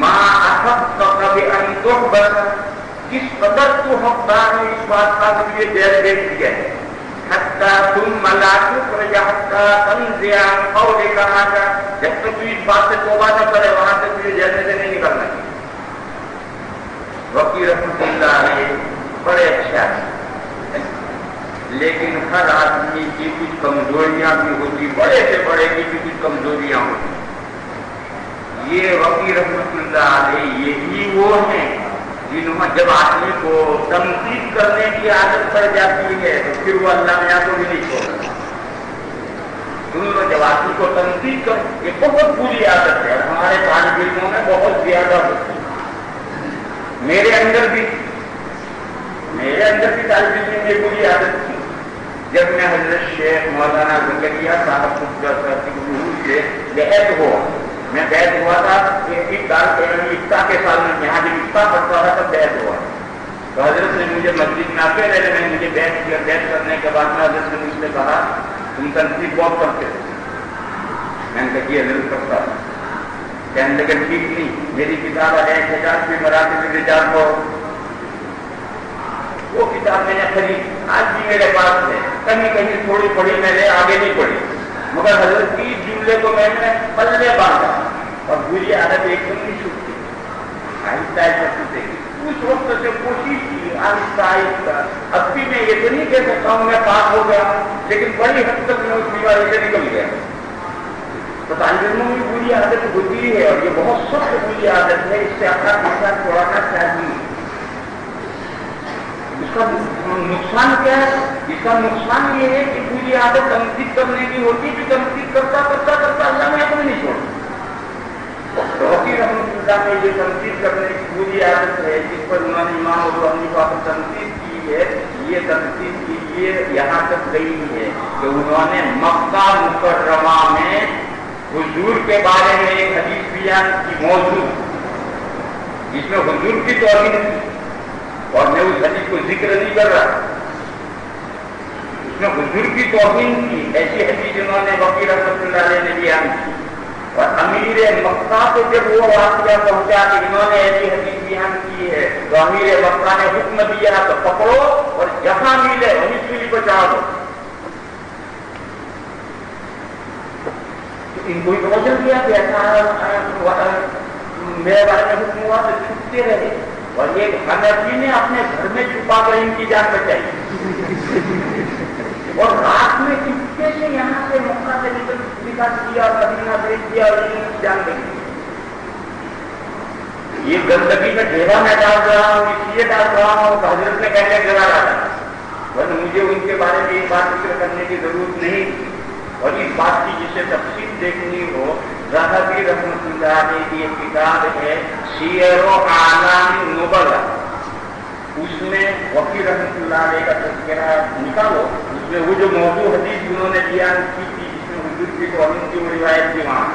ما احقق بان تحبس کس قدر تو حقدار ہے اس بات کا تجھے دیر دیکھ دیا ہے. حتی ثم لا تخرج حتی تنزع عن قولک هذا. جب تک تو اس بات سے توبہ نہ کرے وہاں سے تجھے جلنے سے نہیں نکلنا. وکیع رحمۃ اللہ علیہ بڑے اچھا ہے لیکن ہر آدمی کی کچھ کمزوریاں بھی ہوتی بڑے سے بڑے کی بھی کچھ کمزوریاں ہوتی. یہ وکیع رحمۃ اللہ علیہ یہی وہ ہیں جنہوں جب آدمی کو تنقید کرنے کی عادت پڑ جاتی ہے تو پھر وہ اللہ میاں کو بھی نہیں چھوڑتا. جب آدمی کو تنقید کر یہ بہت بری عادت ہے. ہمارے طالب علموں میں بہت زیادہ ہوتی ہے. میرے اندر بھی طالب علم میں یہ بری عادت تھی. جب میں حضرت شیخ مولانا زکریا صاحب سے بیعت ہوا میں بیعت ہوا تھا افتاح کے سال میں یہاں جب افتاح پڑھتا تھا تب بیعت ہوا. تو حضرت نے مجھے مسجد میں آتے رہے میں مجھے بیعت کیا. بیعت کرنے کے بعد میں حضرت نے مجھ سے کہا تم تنقید بہت کرتے تھے. میں نے کہا یہ حضرت کرتا تھا. کہنے لگا ٹھیک نہیں میری کتاب ہے 1000 مراتب الرجال کو وہ کتاب میں نے خرید آج بھی میرے پاس ہے. کہیں کہیں تھوڑی پڑھی میں نے آگے نہیں پڑھی مگر حضرت کی جملے کو میں نے پلے باندھا اور بری عادت ایک دم نہیں چھوٹتی. آہستہ آہستہ سیکھی. اس وقت سے کوشش کی آہستہ آہستہ. اب بھی میں یہ تو نہیں کہہ سکتا ہوں میں پاک ہو گیا لیکن بڑی حد تک میں اس بیماری سے نکل گیا. تو طالب علموں میں بری عادت ہوتی ہے اور یہ بہت سخت بری عادت ہے. اس سے اپنا پیسہ چھوڑانا چاہیے. اس کا نقصان کیا ہے؟ اس کا نقصان یہ ہے کہ بری عادت تنقید کرنے کی ہوتی ہے. تنقید کرتا کرتا کرتا اللہ میں اپنے نہیں چھوڑتا. وکیع رحمۃ اللہ نے یہ تنقید کرنے کی بری عادت ہے جس پر انہوں نے امام ابو حنیفہ پر تنقید کی ہے. یہ تنقید کی یہ یہاں تک گئی ہے کہ انہوں نے مکہ مکرمہ میں حضور کے بارے میں ایک حدیث بیان کی موضوع جس میں حضور کی توہین تھی، اور میں اس حدیث کو ذکر نہیں کر رہا، اس میں حضور کی توہین کی ایسی حدیث انہوں نے وکی رحمۃ اللہ علیہ نے بیان کی، اور امیر مکہ کو جب وہ واقعہ پہنچا کہ انہوں نے ایسی حدیث بیان کی ہے تو امیر مکہ نے حکم دیا تو پکڑو اور جہاں ملے وہیں چولی بچا دو۔ ان کو توجہ کیا کہ ایسا میرے بارے میں حکم ہوا تو چھپتے رہے، اور یہ حنفی نے اپنے گھر میں چھپا کر ان کی جان بچائی، اور رات میں چپکے سے یہاں سے مکہ سے نکال کیا، مدینہ بھیج دیا اور ان کی جان بچی۔ یہ گندگی میں ڈھیرا میں ڈال رہا ہوں، اس لیے ڈال رہا ہوں کہ حضرت نے کہنے ڈرا ڈالا، ورنہ مجھے ان کے بارے میں ایک بات ذکر کرنے کی ضرورت نہیں، اور اس بات کی جسے تفصیل دیکھنی ہو، ذہبی رحمۃ اللہ علیہ کی ایک کتاب ہے سیر و اعلام النبلاء، اس میں وکی رحمۃ اللہ علیہ کا تذکرہ نکالو، اس میں وہ جو موضوع حدیث انہوں نے بیان کی تھی جس میں حضور کی توہین کی وہ روایت تھی، وہاں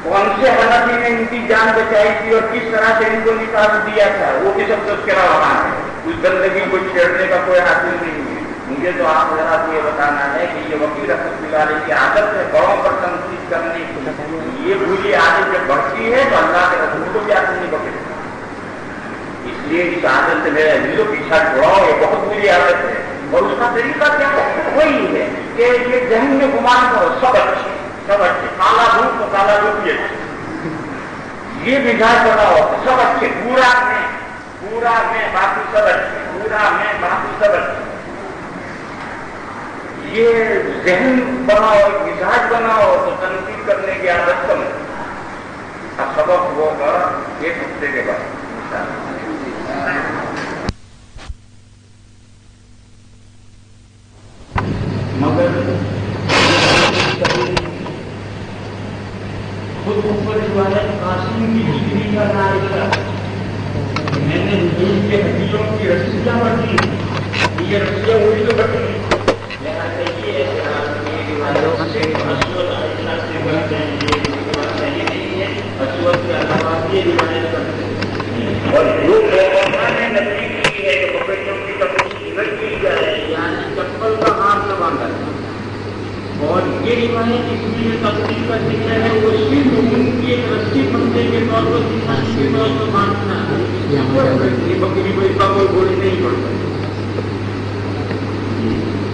کون سے حنفی نے ان کی جان بچائی تھی اور کس طرح سے ان کو نکال دیا تھا، وہ بھی سب تذکرہ وہاں ہے۔ اس گندگی کو چھیڑنے کا کوئی حاصل نہیں ہے، مجھے تو آپ حضرات کو یہ بتانا ہے کہ یہ وکی رحمۃ اللہ علیہ کی عادت ہے بڑوں پر تنقید کرنے کی، یہ بری عادت جب بڑھتی ہے تو اللہ کے رسول کو بھی عادت نہیں بڑھتی، اس لیے اس عادت سے میرے عزیزوں پیچھا چھوڑاؤ، یہ بہت بری عادت ہے، اور اس کا طریقہ کیا ہے؟ وہی ہے کہ یہ ذہن میں گمان کرو سب اچھے، کالا دھوپ تو کالا دھوپ بھی اچھے، یہ مزاج بناؤ سب اچھے، پورا میں باقی سب اچھے، پورا میں باقی سب اچھے، یہ ذہن بناؤ، مزاج بناؤ تو تنقید کرنے کی عادت کم، اب سبق ہوگا ایک ہفتے کے بعد مگر خود اوپر جو ہے قاسم کی ڈگری کا نائشہ میں نے حضور کے ہڈیوں کی رسیاں بڑھی، یہ رسیاں وہی تو بڑھی، لہٰذا یہ اعتراض یہ روایت سے اسود عائشہ سے بڑھتے ہیں، یہ بات صحیح نہیں ہے، اسود کے علاوہ یہ روایت کرتے ہیں، اور جو نے نبی کی ہے کہ بکریوں کی تفصیل نہ کی جائے، یعنی چپل کا ہاتھ نہ باندھا جائے، اور یہ روایت اس لیے تفصیل کا ذکر ہے وہ صرف ان کی ایک رسی بندے کے طور پر نشانی کے طور پر باندھنا ہے، یہ بکری کو اس کا کوئی گولی نہیں پڑتا۔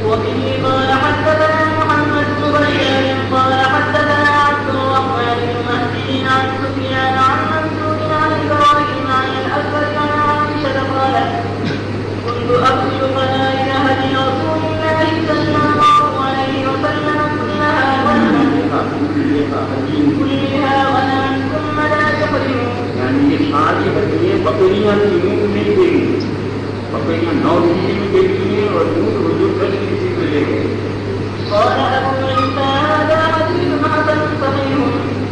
وبه قال حدثنا محمد بن بشار قال حدثنا عبد الرحمن بن مهدي عن سفيان عن منصور عن ابراهيم عن الاسود عن عائشه قالت كنت اغسل فنائل هدي رسول الله صلى الله عليه وسلم كلها غنما ثم لا يحرم، یعنی یہ ساری ہڈیاں بکریاں نہیں گئی، بکریاں 9 مہینے میں دیکھی ہیں اور دودھ حضور 10 کسی سے لے گئے۔ قال ابو عيسى هذا حديث حسن صحيح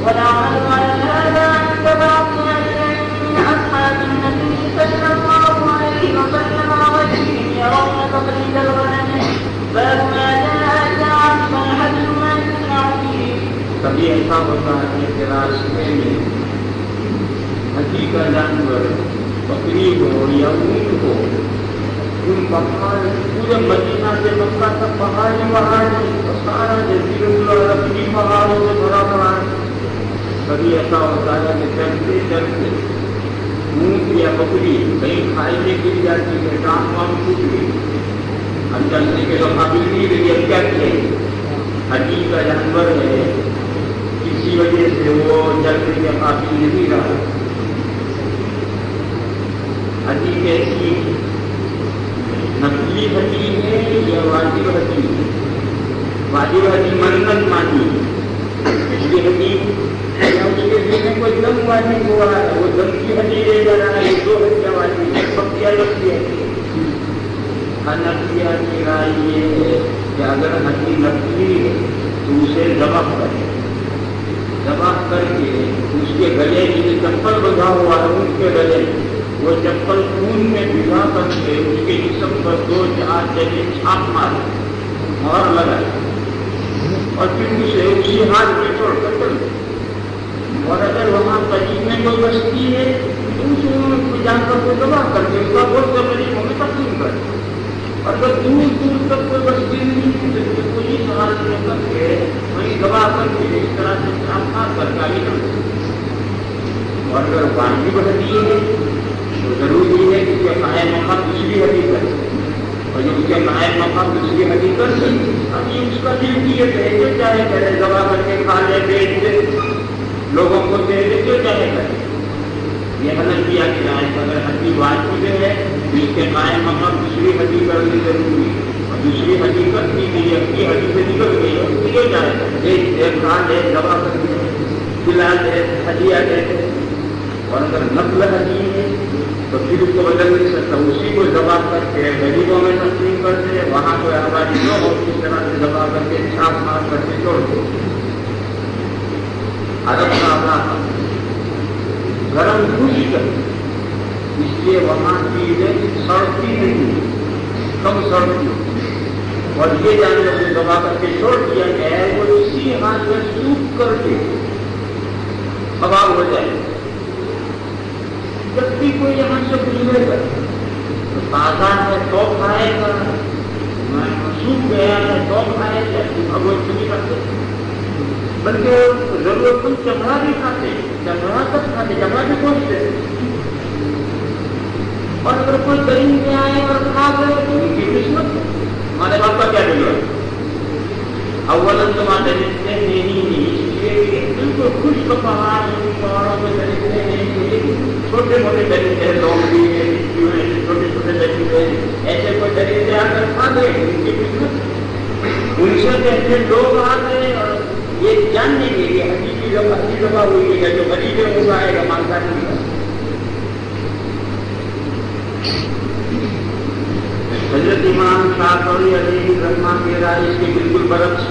ونعمل على هذا عند بعض اهل العلم من اصحاب النبي صلى الله عليه وسلم وغيرهم يرون تقليد الغنم، باب ما جاء اذا عرف الحج ما يصنع فيه۔ کبھی ایسا ہوتا ہے کہ راستے میں حجی کا جانور بکری ہو یا اونٹ ہو، ان پہاڑ پورے مدینہ سے مکہ تک پہاڑ سارا جزیرۃ العرب کی پہاڑوں سے بھرا پڑا ہے۔ کبھی ایسا ہوتا ہے کہ چلتے چلتے اونٹ یا بکری کہیں کھائی میں گر جاتی ہے، ٹانگ وام ٹوٹ گئی، ہم چلنے کے تو قابل نہیں رہی، اب کیا کیے؟ حجی کا جانور ہے، کسی وجہ سے وہ چلنے کے قابل نہیں رہا۔ حجی کیسی نقلی حجی ہے یا واجب حجی ہے؟ واجب حجی منت مانی، نقلی حجی یا اس کے دل میں کوئی دم واجب ہوا ہے، وہ دم کی حجی لے جا رہا ہے، 2 حجیاں واجب ہے، پکیا لگتی ہے۔ حنفیہ کی رائے یہ ہے کہ اگر حجی نقلی ہے تو اسے ذبح کرے، ذبح کر کے اس کے گلے جسے چپل بندھا ہوا ہے ان کے گلے وہ چپل خون میں بھگا کر کے اس کے جسم پر 2-4 جگہ چھاپ مارے اور لگائے، اور پھر اسے اسی حال میں چھوڑ کر چل دے. اور اگر وہاں قریب میں کوئی بستی ہے تو اس جانور کو تباہ کر کے اس کا بہت سے غریبوں میں تقسیم کر دے. اور اگر دور دور تک کوئی بستی نہیں ہے تو کوئی حال میں کر کے وہیں دبا کر کے اس طرح سے کام سرکاری کر دے. اور اگر واجبی بستی ہے تو ضروری ہے کہ اس کے قائم مقام دوسری حقیقت ہے. اور جو اس کے قائم مقام دوسری حقیقت ہے ابھی اس کا دل کی یہ جو چاہے کرے دبا کر کے کھا لے بیچ دے لوگوں کو دے دے جو چاہے کرے. یہ حل کیا کہ اگر حقیقت واجب ہے تو اس کے قائم مقام دوسری حقیقت کی ضروری ہے. اور دوسری حقیقت کی اپنی حقیقت نکل گئی اور اس کی جو چاہے بیچ دے کھا لے دبا کر کے کھلا دے ہدیہ دے. اور اگر نقل حدیث ہے تو پھر اس کو بدل نہیں سکتا. اسی کو دبا کر کے غریبوں میں تقسیم کر دے. وہاں کوئی آبادی نہ ہو اس طرح سے دبا کر کے چھاپ مار کر کے چھوڑ دے. عرب کا علاقہ گرم خشک اس لیے وہاں چیزیں سڑتی نہیں کم سڑتی. اور یہ جانور جو دبا کر کے چھوڑ دیا گیا ہے وہ اسی ہاتھ میں سوکھ کر کے خراب ہو جائے. جب بھی کوئی یہاں سے گزرے گا تو تازہ ہے تو کھائے گا, سوکھ گیا ہے تو کھائے گا. بھگوت نہیں کرتے بلکہ ضرورت مند چمڑا بھی کھاتے, چمڑا تک کھاتے, چمڑا بھی پہنچتے. اور اگر کوئی گرمی میں آئے اور کھا گئے تو ان کی قسمت ہمارے باپ کا کیا دل ہے. اول تمہارے رشتے نہیں اس لیے بالکل خشک پہاڑوں میں درختے ہیں, چھوٹے موٹے درختے ہیں, لوگ بھی ہیں, چھوٹے چھوٹے درختے ہیں. ایسے کوئی درختے آ کر کھا گئے ان کی قسمت. ان سے ایسے لوگ آ گئے اور یہ جاننے کے لیے حقیقی دفعہ ہوئی ہے جو غریب ہوگا آئے گا مانگا نہیں گا. حضرت امام شافعی علیہ رحمہ کی رائے اس کے بالکل برعکس.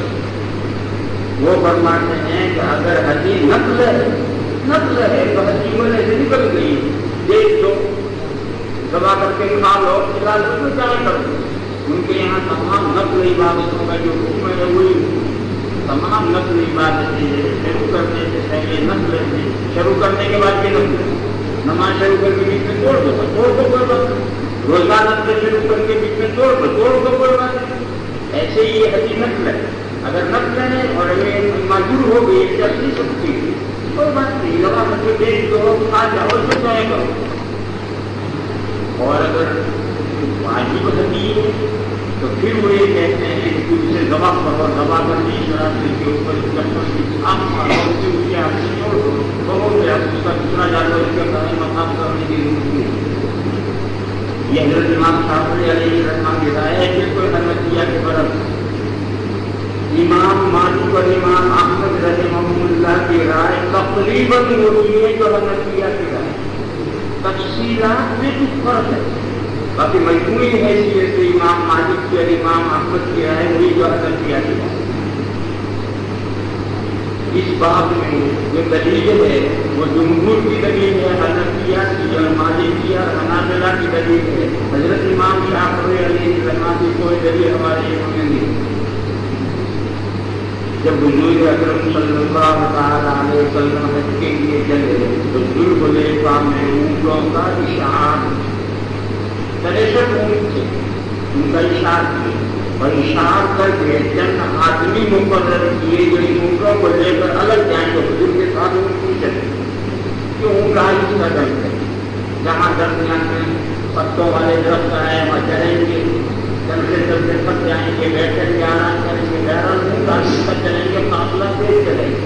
وہ فرماتے ہیں کہ اگر حدیث نقل ہے تو حدیث ہونے سے نکل گئی, دیکھ لو دبا کر کے کھا لو کھلا لو تو کیا کر دو. ان کے یہاں تمام نقل عبادتوں کا جو حکم ہے وہی تمام نقل عبادتیں شروع کرنے سے پہلے نقل ہے, شروع کرنے کے بعد یہ نقل. نماز شروع کر کے بیچ میں توڑ دو کوئی بات نہیں. روزہ نقل شروع کر کے بیچ میں توڑ دو کوئی بات نہیں. ایسے ہی یہ حدیث نقل ہے. اگر نقل ہے اور یہ معذور ہو گئی جب نہیں سکتی کوئی بات نہیں, لگا کر کے دیکھ دو کھا جاؤ جو چاہے کرو. اور اگر واجب حدیث ہے تو پھر وہ یہ کہتے ہیں کہ اسے دبا کرو, دبا کر دی طرح سے کے اوپر چپل کی چھاپ مارو, اس کے ہاتھ سے چھوڑ دو بہت ہے. اس کا دوسرا جانور اس کے قائم مقام کرنے کی ضرورت نہیں. یہ حضرت امام شافعی علیہ رحمہ کی رائے ہے. بالکل حنفیہ کے برعکس امام مالک اور امام احمد رحمہ اللہ کی رائے تقریباً وہی ہے جو حنفیہ کی رائے. تفصیلات میں کچھ فرق ہے, باقی مجموعی حیثیت سے امام مالک کی اور امام احمد کی رائے وہی جو حنفیہ کی رائے. اس بات میں جو دلیل ہے وہ جمہور کی دلیل ہے, حنفیہ کی اور مالکیہ اور حنابلہ کی دلیل ہے. حضرت امام شافعی علیہ السلام کی کوئی دلیل ہمارے علم میں نہیں. جب حضور اکرم صلی اللہ تعالی علیہ وسلم حج کے لیے چلے تو ذوالحلیفہ میں اونٹوں کا اشعار 63 اونٹ تھے, ان کا اشعار کیا اور اشعار کر کے چند آدمی مقرر کیے جو ان اونٹوں کو لے کر الگ جائیں تو حضور کے ساتھ اونٹ نہیں چلے کہ اونٹ آئس کا درد ہے. جہاں درمیان میں پتوں والے درخت ہیں وہاں چلیں گے, چلتے چلتے پک جائیں گے, بیٹھیں گے, آرام کریں گے, بہرحال تک چلیں گے, قافلہ تیز چلیں گے.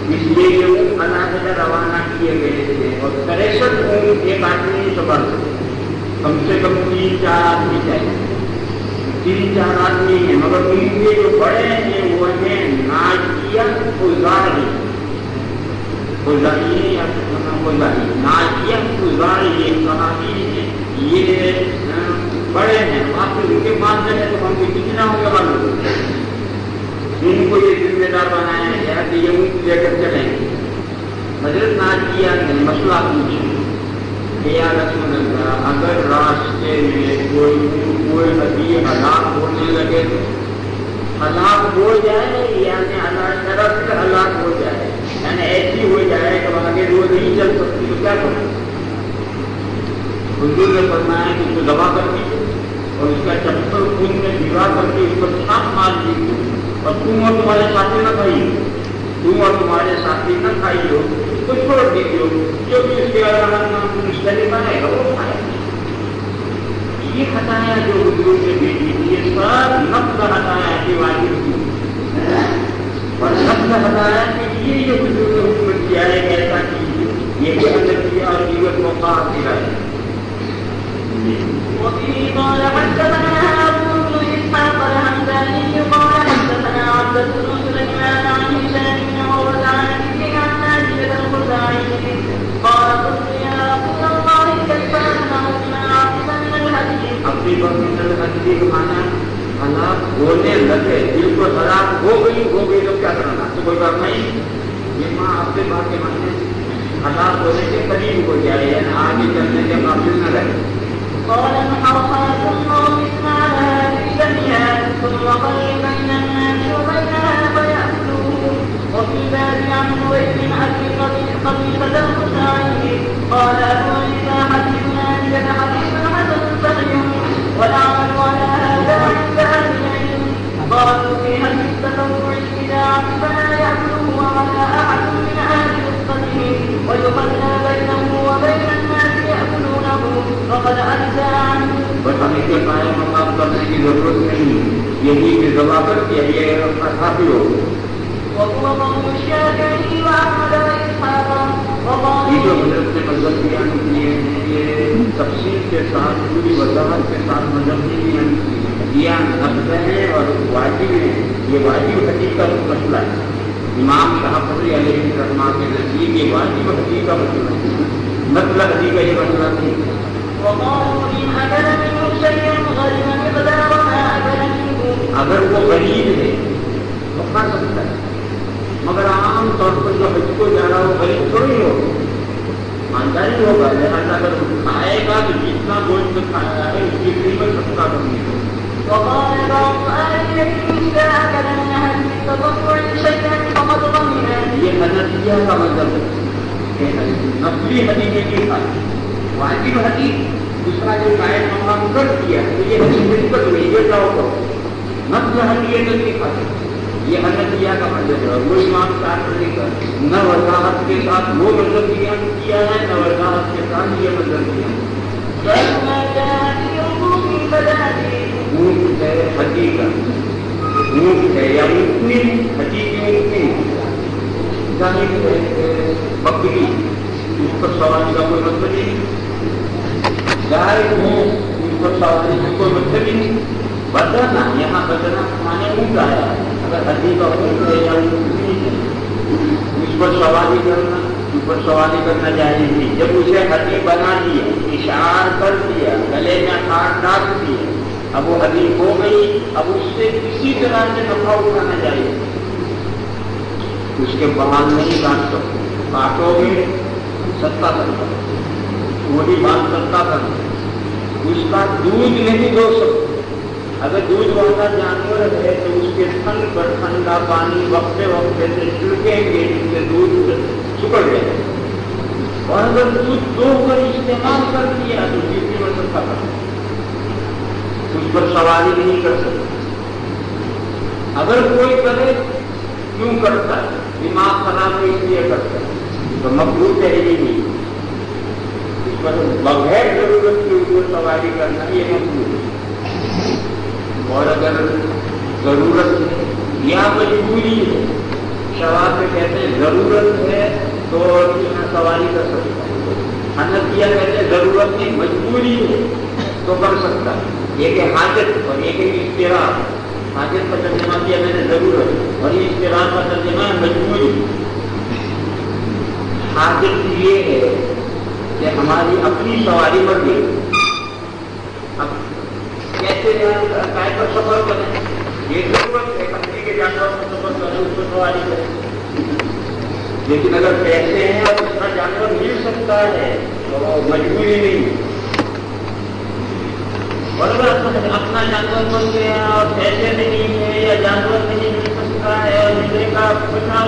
اس لیے یہ اونٹ علیحدہ روانہ کیے گئے تھے. اور 63 اونٹ ایک آدمی نہیں سنبھال سکتے, کم سے کم 3-4 آدمی چاہیے. 3-4 آدمی ہیں مگر ان کے جو بڑے ہیں وہ ہیں ناجیہ خزاعی. خزاعی یا ناجیہ خزاعی یہ صحابی ہیں, یہ بڑے ہیں. آپ ان کے پاس چلے تو ہم کو کتنا ہوگا معلوم. ان کو یہ ذمہ دار بنایا گیا کہ یہ اونٹ لے کر چلیں گے. حضرت ناجیہ نے مسئلہ پوچھا کہ یا رسول اللہ اگر راستے میں کوئی ہدیہ ہلاک ہونے لگے تو ہلاک ہو جائے یعنی اللہ طرف سے ہلاک ہو جائے، یعنی ایسی ہو جائے کہ آگے وہ نہیں چل سکتی تو کیا کریں؟ حضور نے فرمایا کہ اس کو دبا کر دیجیے اور اس کا چپل خون میں بھگا کر کے اس پر چھاپ مار دیجیے، اور تم اور تمہارے ساتھی نہ کھائیے، تم اور تمہارے ساتھی نہ کھائیے، اس کو چھوڑ دیجیے، جو بھی اس کے مشترک ہے وہ کھائے۔ یہ ہٹایا جو حضور نے بھیجی تھی، یہ سب نفس ہٹایا کہ واجب کی، اور نفس ہٹایا کہ یہ جو حضور نے حکم کیا ہے ایسا کیجیے، یہ بھی اندر کیا اور جیوت موقع دیا ہے۔ وفي قال حدثنا هارون بن إسحاق الهمداني قال حدثنا عبدة بن سليمان عن هشام بن عروة عن أبيه عن ناجية الخزاعي قال قلت يا رسول الله كيف أسمع بما عرف من الهدي؟ اپنی من الهدي کے معنی ہلاک ہونے لگے، دل کو ہلاک ہو گئی تو کیا کرنا؟ تو کوئی بات نہیں، یہ ماں اپنے بات کے معنی ہلاک ہونے کے قریب ہو جائے، یعنی آگے چلنے کے قابل نہ رہے۔ قال انحرها ثم ومسنا لها في دمها ثم قل بين الناس وبينها فيأكلوه. وفي الباب عن زبير بن أبي قبيصة الخزاعي قال أبو عيسى حديثنا عندك حديث حسن صحيح والعمل على هذا عند أهل العلم. قالوا في هدي التطوع إذا فلا يأكله على أحد من أهل رزقته ويخلى بينه وبين الناس يأكلونه فقد أجزى عنه. بتانے کے قائم مقام کرنے کی ضرورت نہیں، یہی کہ ضوابط کے لیے کافی ہو۔ وهو قول الشافعي وأحمد وإسحاق یہ جو حضرت نے مذہب بیان کیے ہیں یہ تفصیل کے ساتھ پوری وضاحت کے ساتھ مذہب کی بیان کیے ہیں، نفل ہیں اور واجب ہیں، یہ واجب حقیقت کا مسئلہ ہے۔ امام شافعی علیہ الرحمہ کے نزدیک یہ واجب حقیقت کا مسئلہ ہے، نفل حقیقت یہ مسئلہ نہیں۔ وقالوا إن أكل منه شيئا غرم مقدار ما أكل منه. اگر وہ غریب ہے تو کھا سکتا ہے، مگر عام طور پر جو حج کو جا رہا ہو غریب تھوڑی ہو، ایمانداری ہوگا، لہٰذا اگر کھائے گا تو جتنا گوشت کھایا ہے اس کی قیمت سستا کرنی ہوگی۔ وقال بعض أهل العلم إذا أكل من أهل التطوع شيئا فقد ضمن. یہ حنفیہ کا مذہب ہے، نفلی حدیث کی بات، واجب حدیث دوسرا جو قائم مقام کر دیا تو یہ حدیث نسبت ہوئی، یہ جاؤ کرو، نفل حدیث کی بات، یہ حنفیہ کا مذہب ہے۔ وہ امام شافعی کا نہ وضاحت کے ساتھ وہ مذہب بیان کیا ہے، نہ وضاحت کے ساتھ یہ مذہب بیان کیا ہے۔ اونٹ ہے حقیقت، اونٹ ہے یا اونٹنی، حقیقی اونٹنی، ظاہر ہے بکری، اس پر سواری کا کوئی مطلب نہیں، گائے ہوں اس پر سواری کا کوئی مطلب نہیں۔ بدنا یہاں بدنا مانے اونٹ آیا، اگر حقیقی اونٹ ہے یا اونٹنی ہے اس پر سواری کرنا، اس پر سواری کرنا جائز نہیں۔ جب اسے حدی بنا دیا، اشعار کر دیا، گلے میں ہاتھ ڈال دیا، اب وہ حدی ہو گئی، اب اس سے کسی طرح سے نفع اٹھانا چاہیے، اس کے بال نہیں کاٹ سکتے، کاٹو گے سستا کرنا، وہی بات سستا کرنا، اس کا دودھ نہیں دو سکتے۔ اگر دودھ والا جانور ہے تو اس کے تھن پر ٹھنڈا پانی وقفے وقفے سے چھڑکیں گے جس سے دودھ سکڑ جائے، اور اگر دودھ دو کر استعمال کر دیا تو جتنی میں سستا کرنا، اس پر سواری نہیں کر سکتے۔ اگر کوئی کرے کیوں کرتا ہے؟ دماغ خراب ہے اس لیے کرتا ہے، تو مقبول ہے ہی نہیں، اس پر بغیر ضرورت کے اوپر سواری کرنا یہ مقبول ہے۔ اور اگر ضرورت ہے یا مجبوری ہے، شواب میں کہتے ہیں ضرورت ہے تو سواری کر سکتا ہے، حنفیہ کہتے ہیں ضرورت نہیں مجبوری ہے تو کر سکتا ہے۔ ایک ہے حاجت اور ایک ہے اضطرار۔ حاجت کا ترجمہ کیا میں نے ضرورت، اور یہ اضطرار کا ترجمہ ہے مجبوری۔ حاجت یہ ہے کہ ہماری اپنی سواری بڑھ گئی، اب کیسے کائے پر سفر کریں، یہ ضرورت ہے کمپنی کے جانور پر سفر کریں، اس پر سواری کریں۔ لیکن اگر پیسے ہیں اور دوسرا جانور مل سکتا ہے تو مجبوری نہیں ہے، اور اگر اپنا جانور بن گیا اور پیسے نہیں ہے یا جانور 50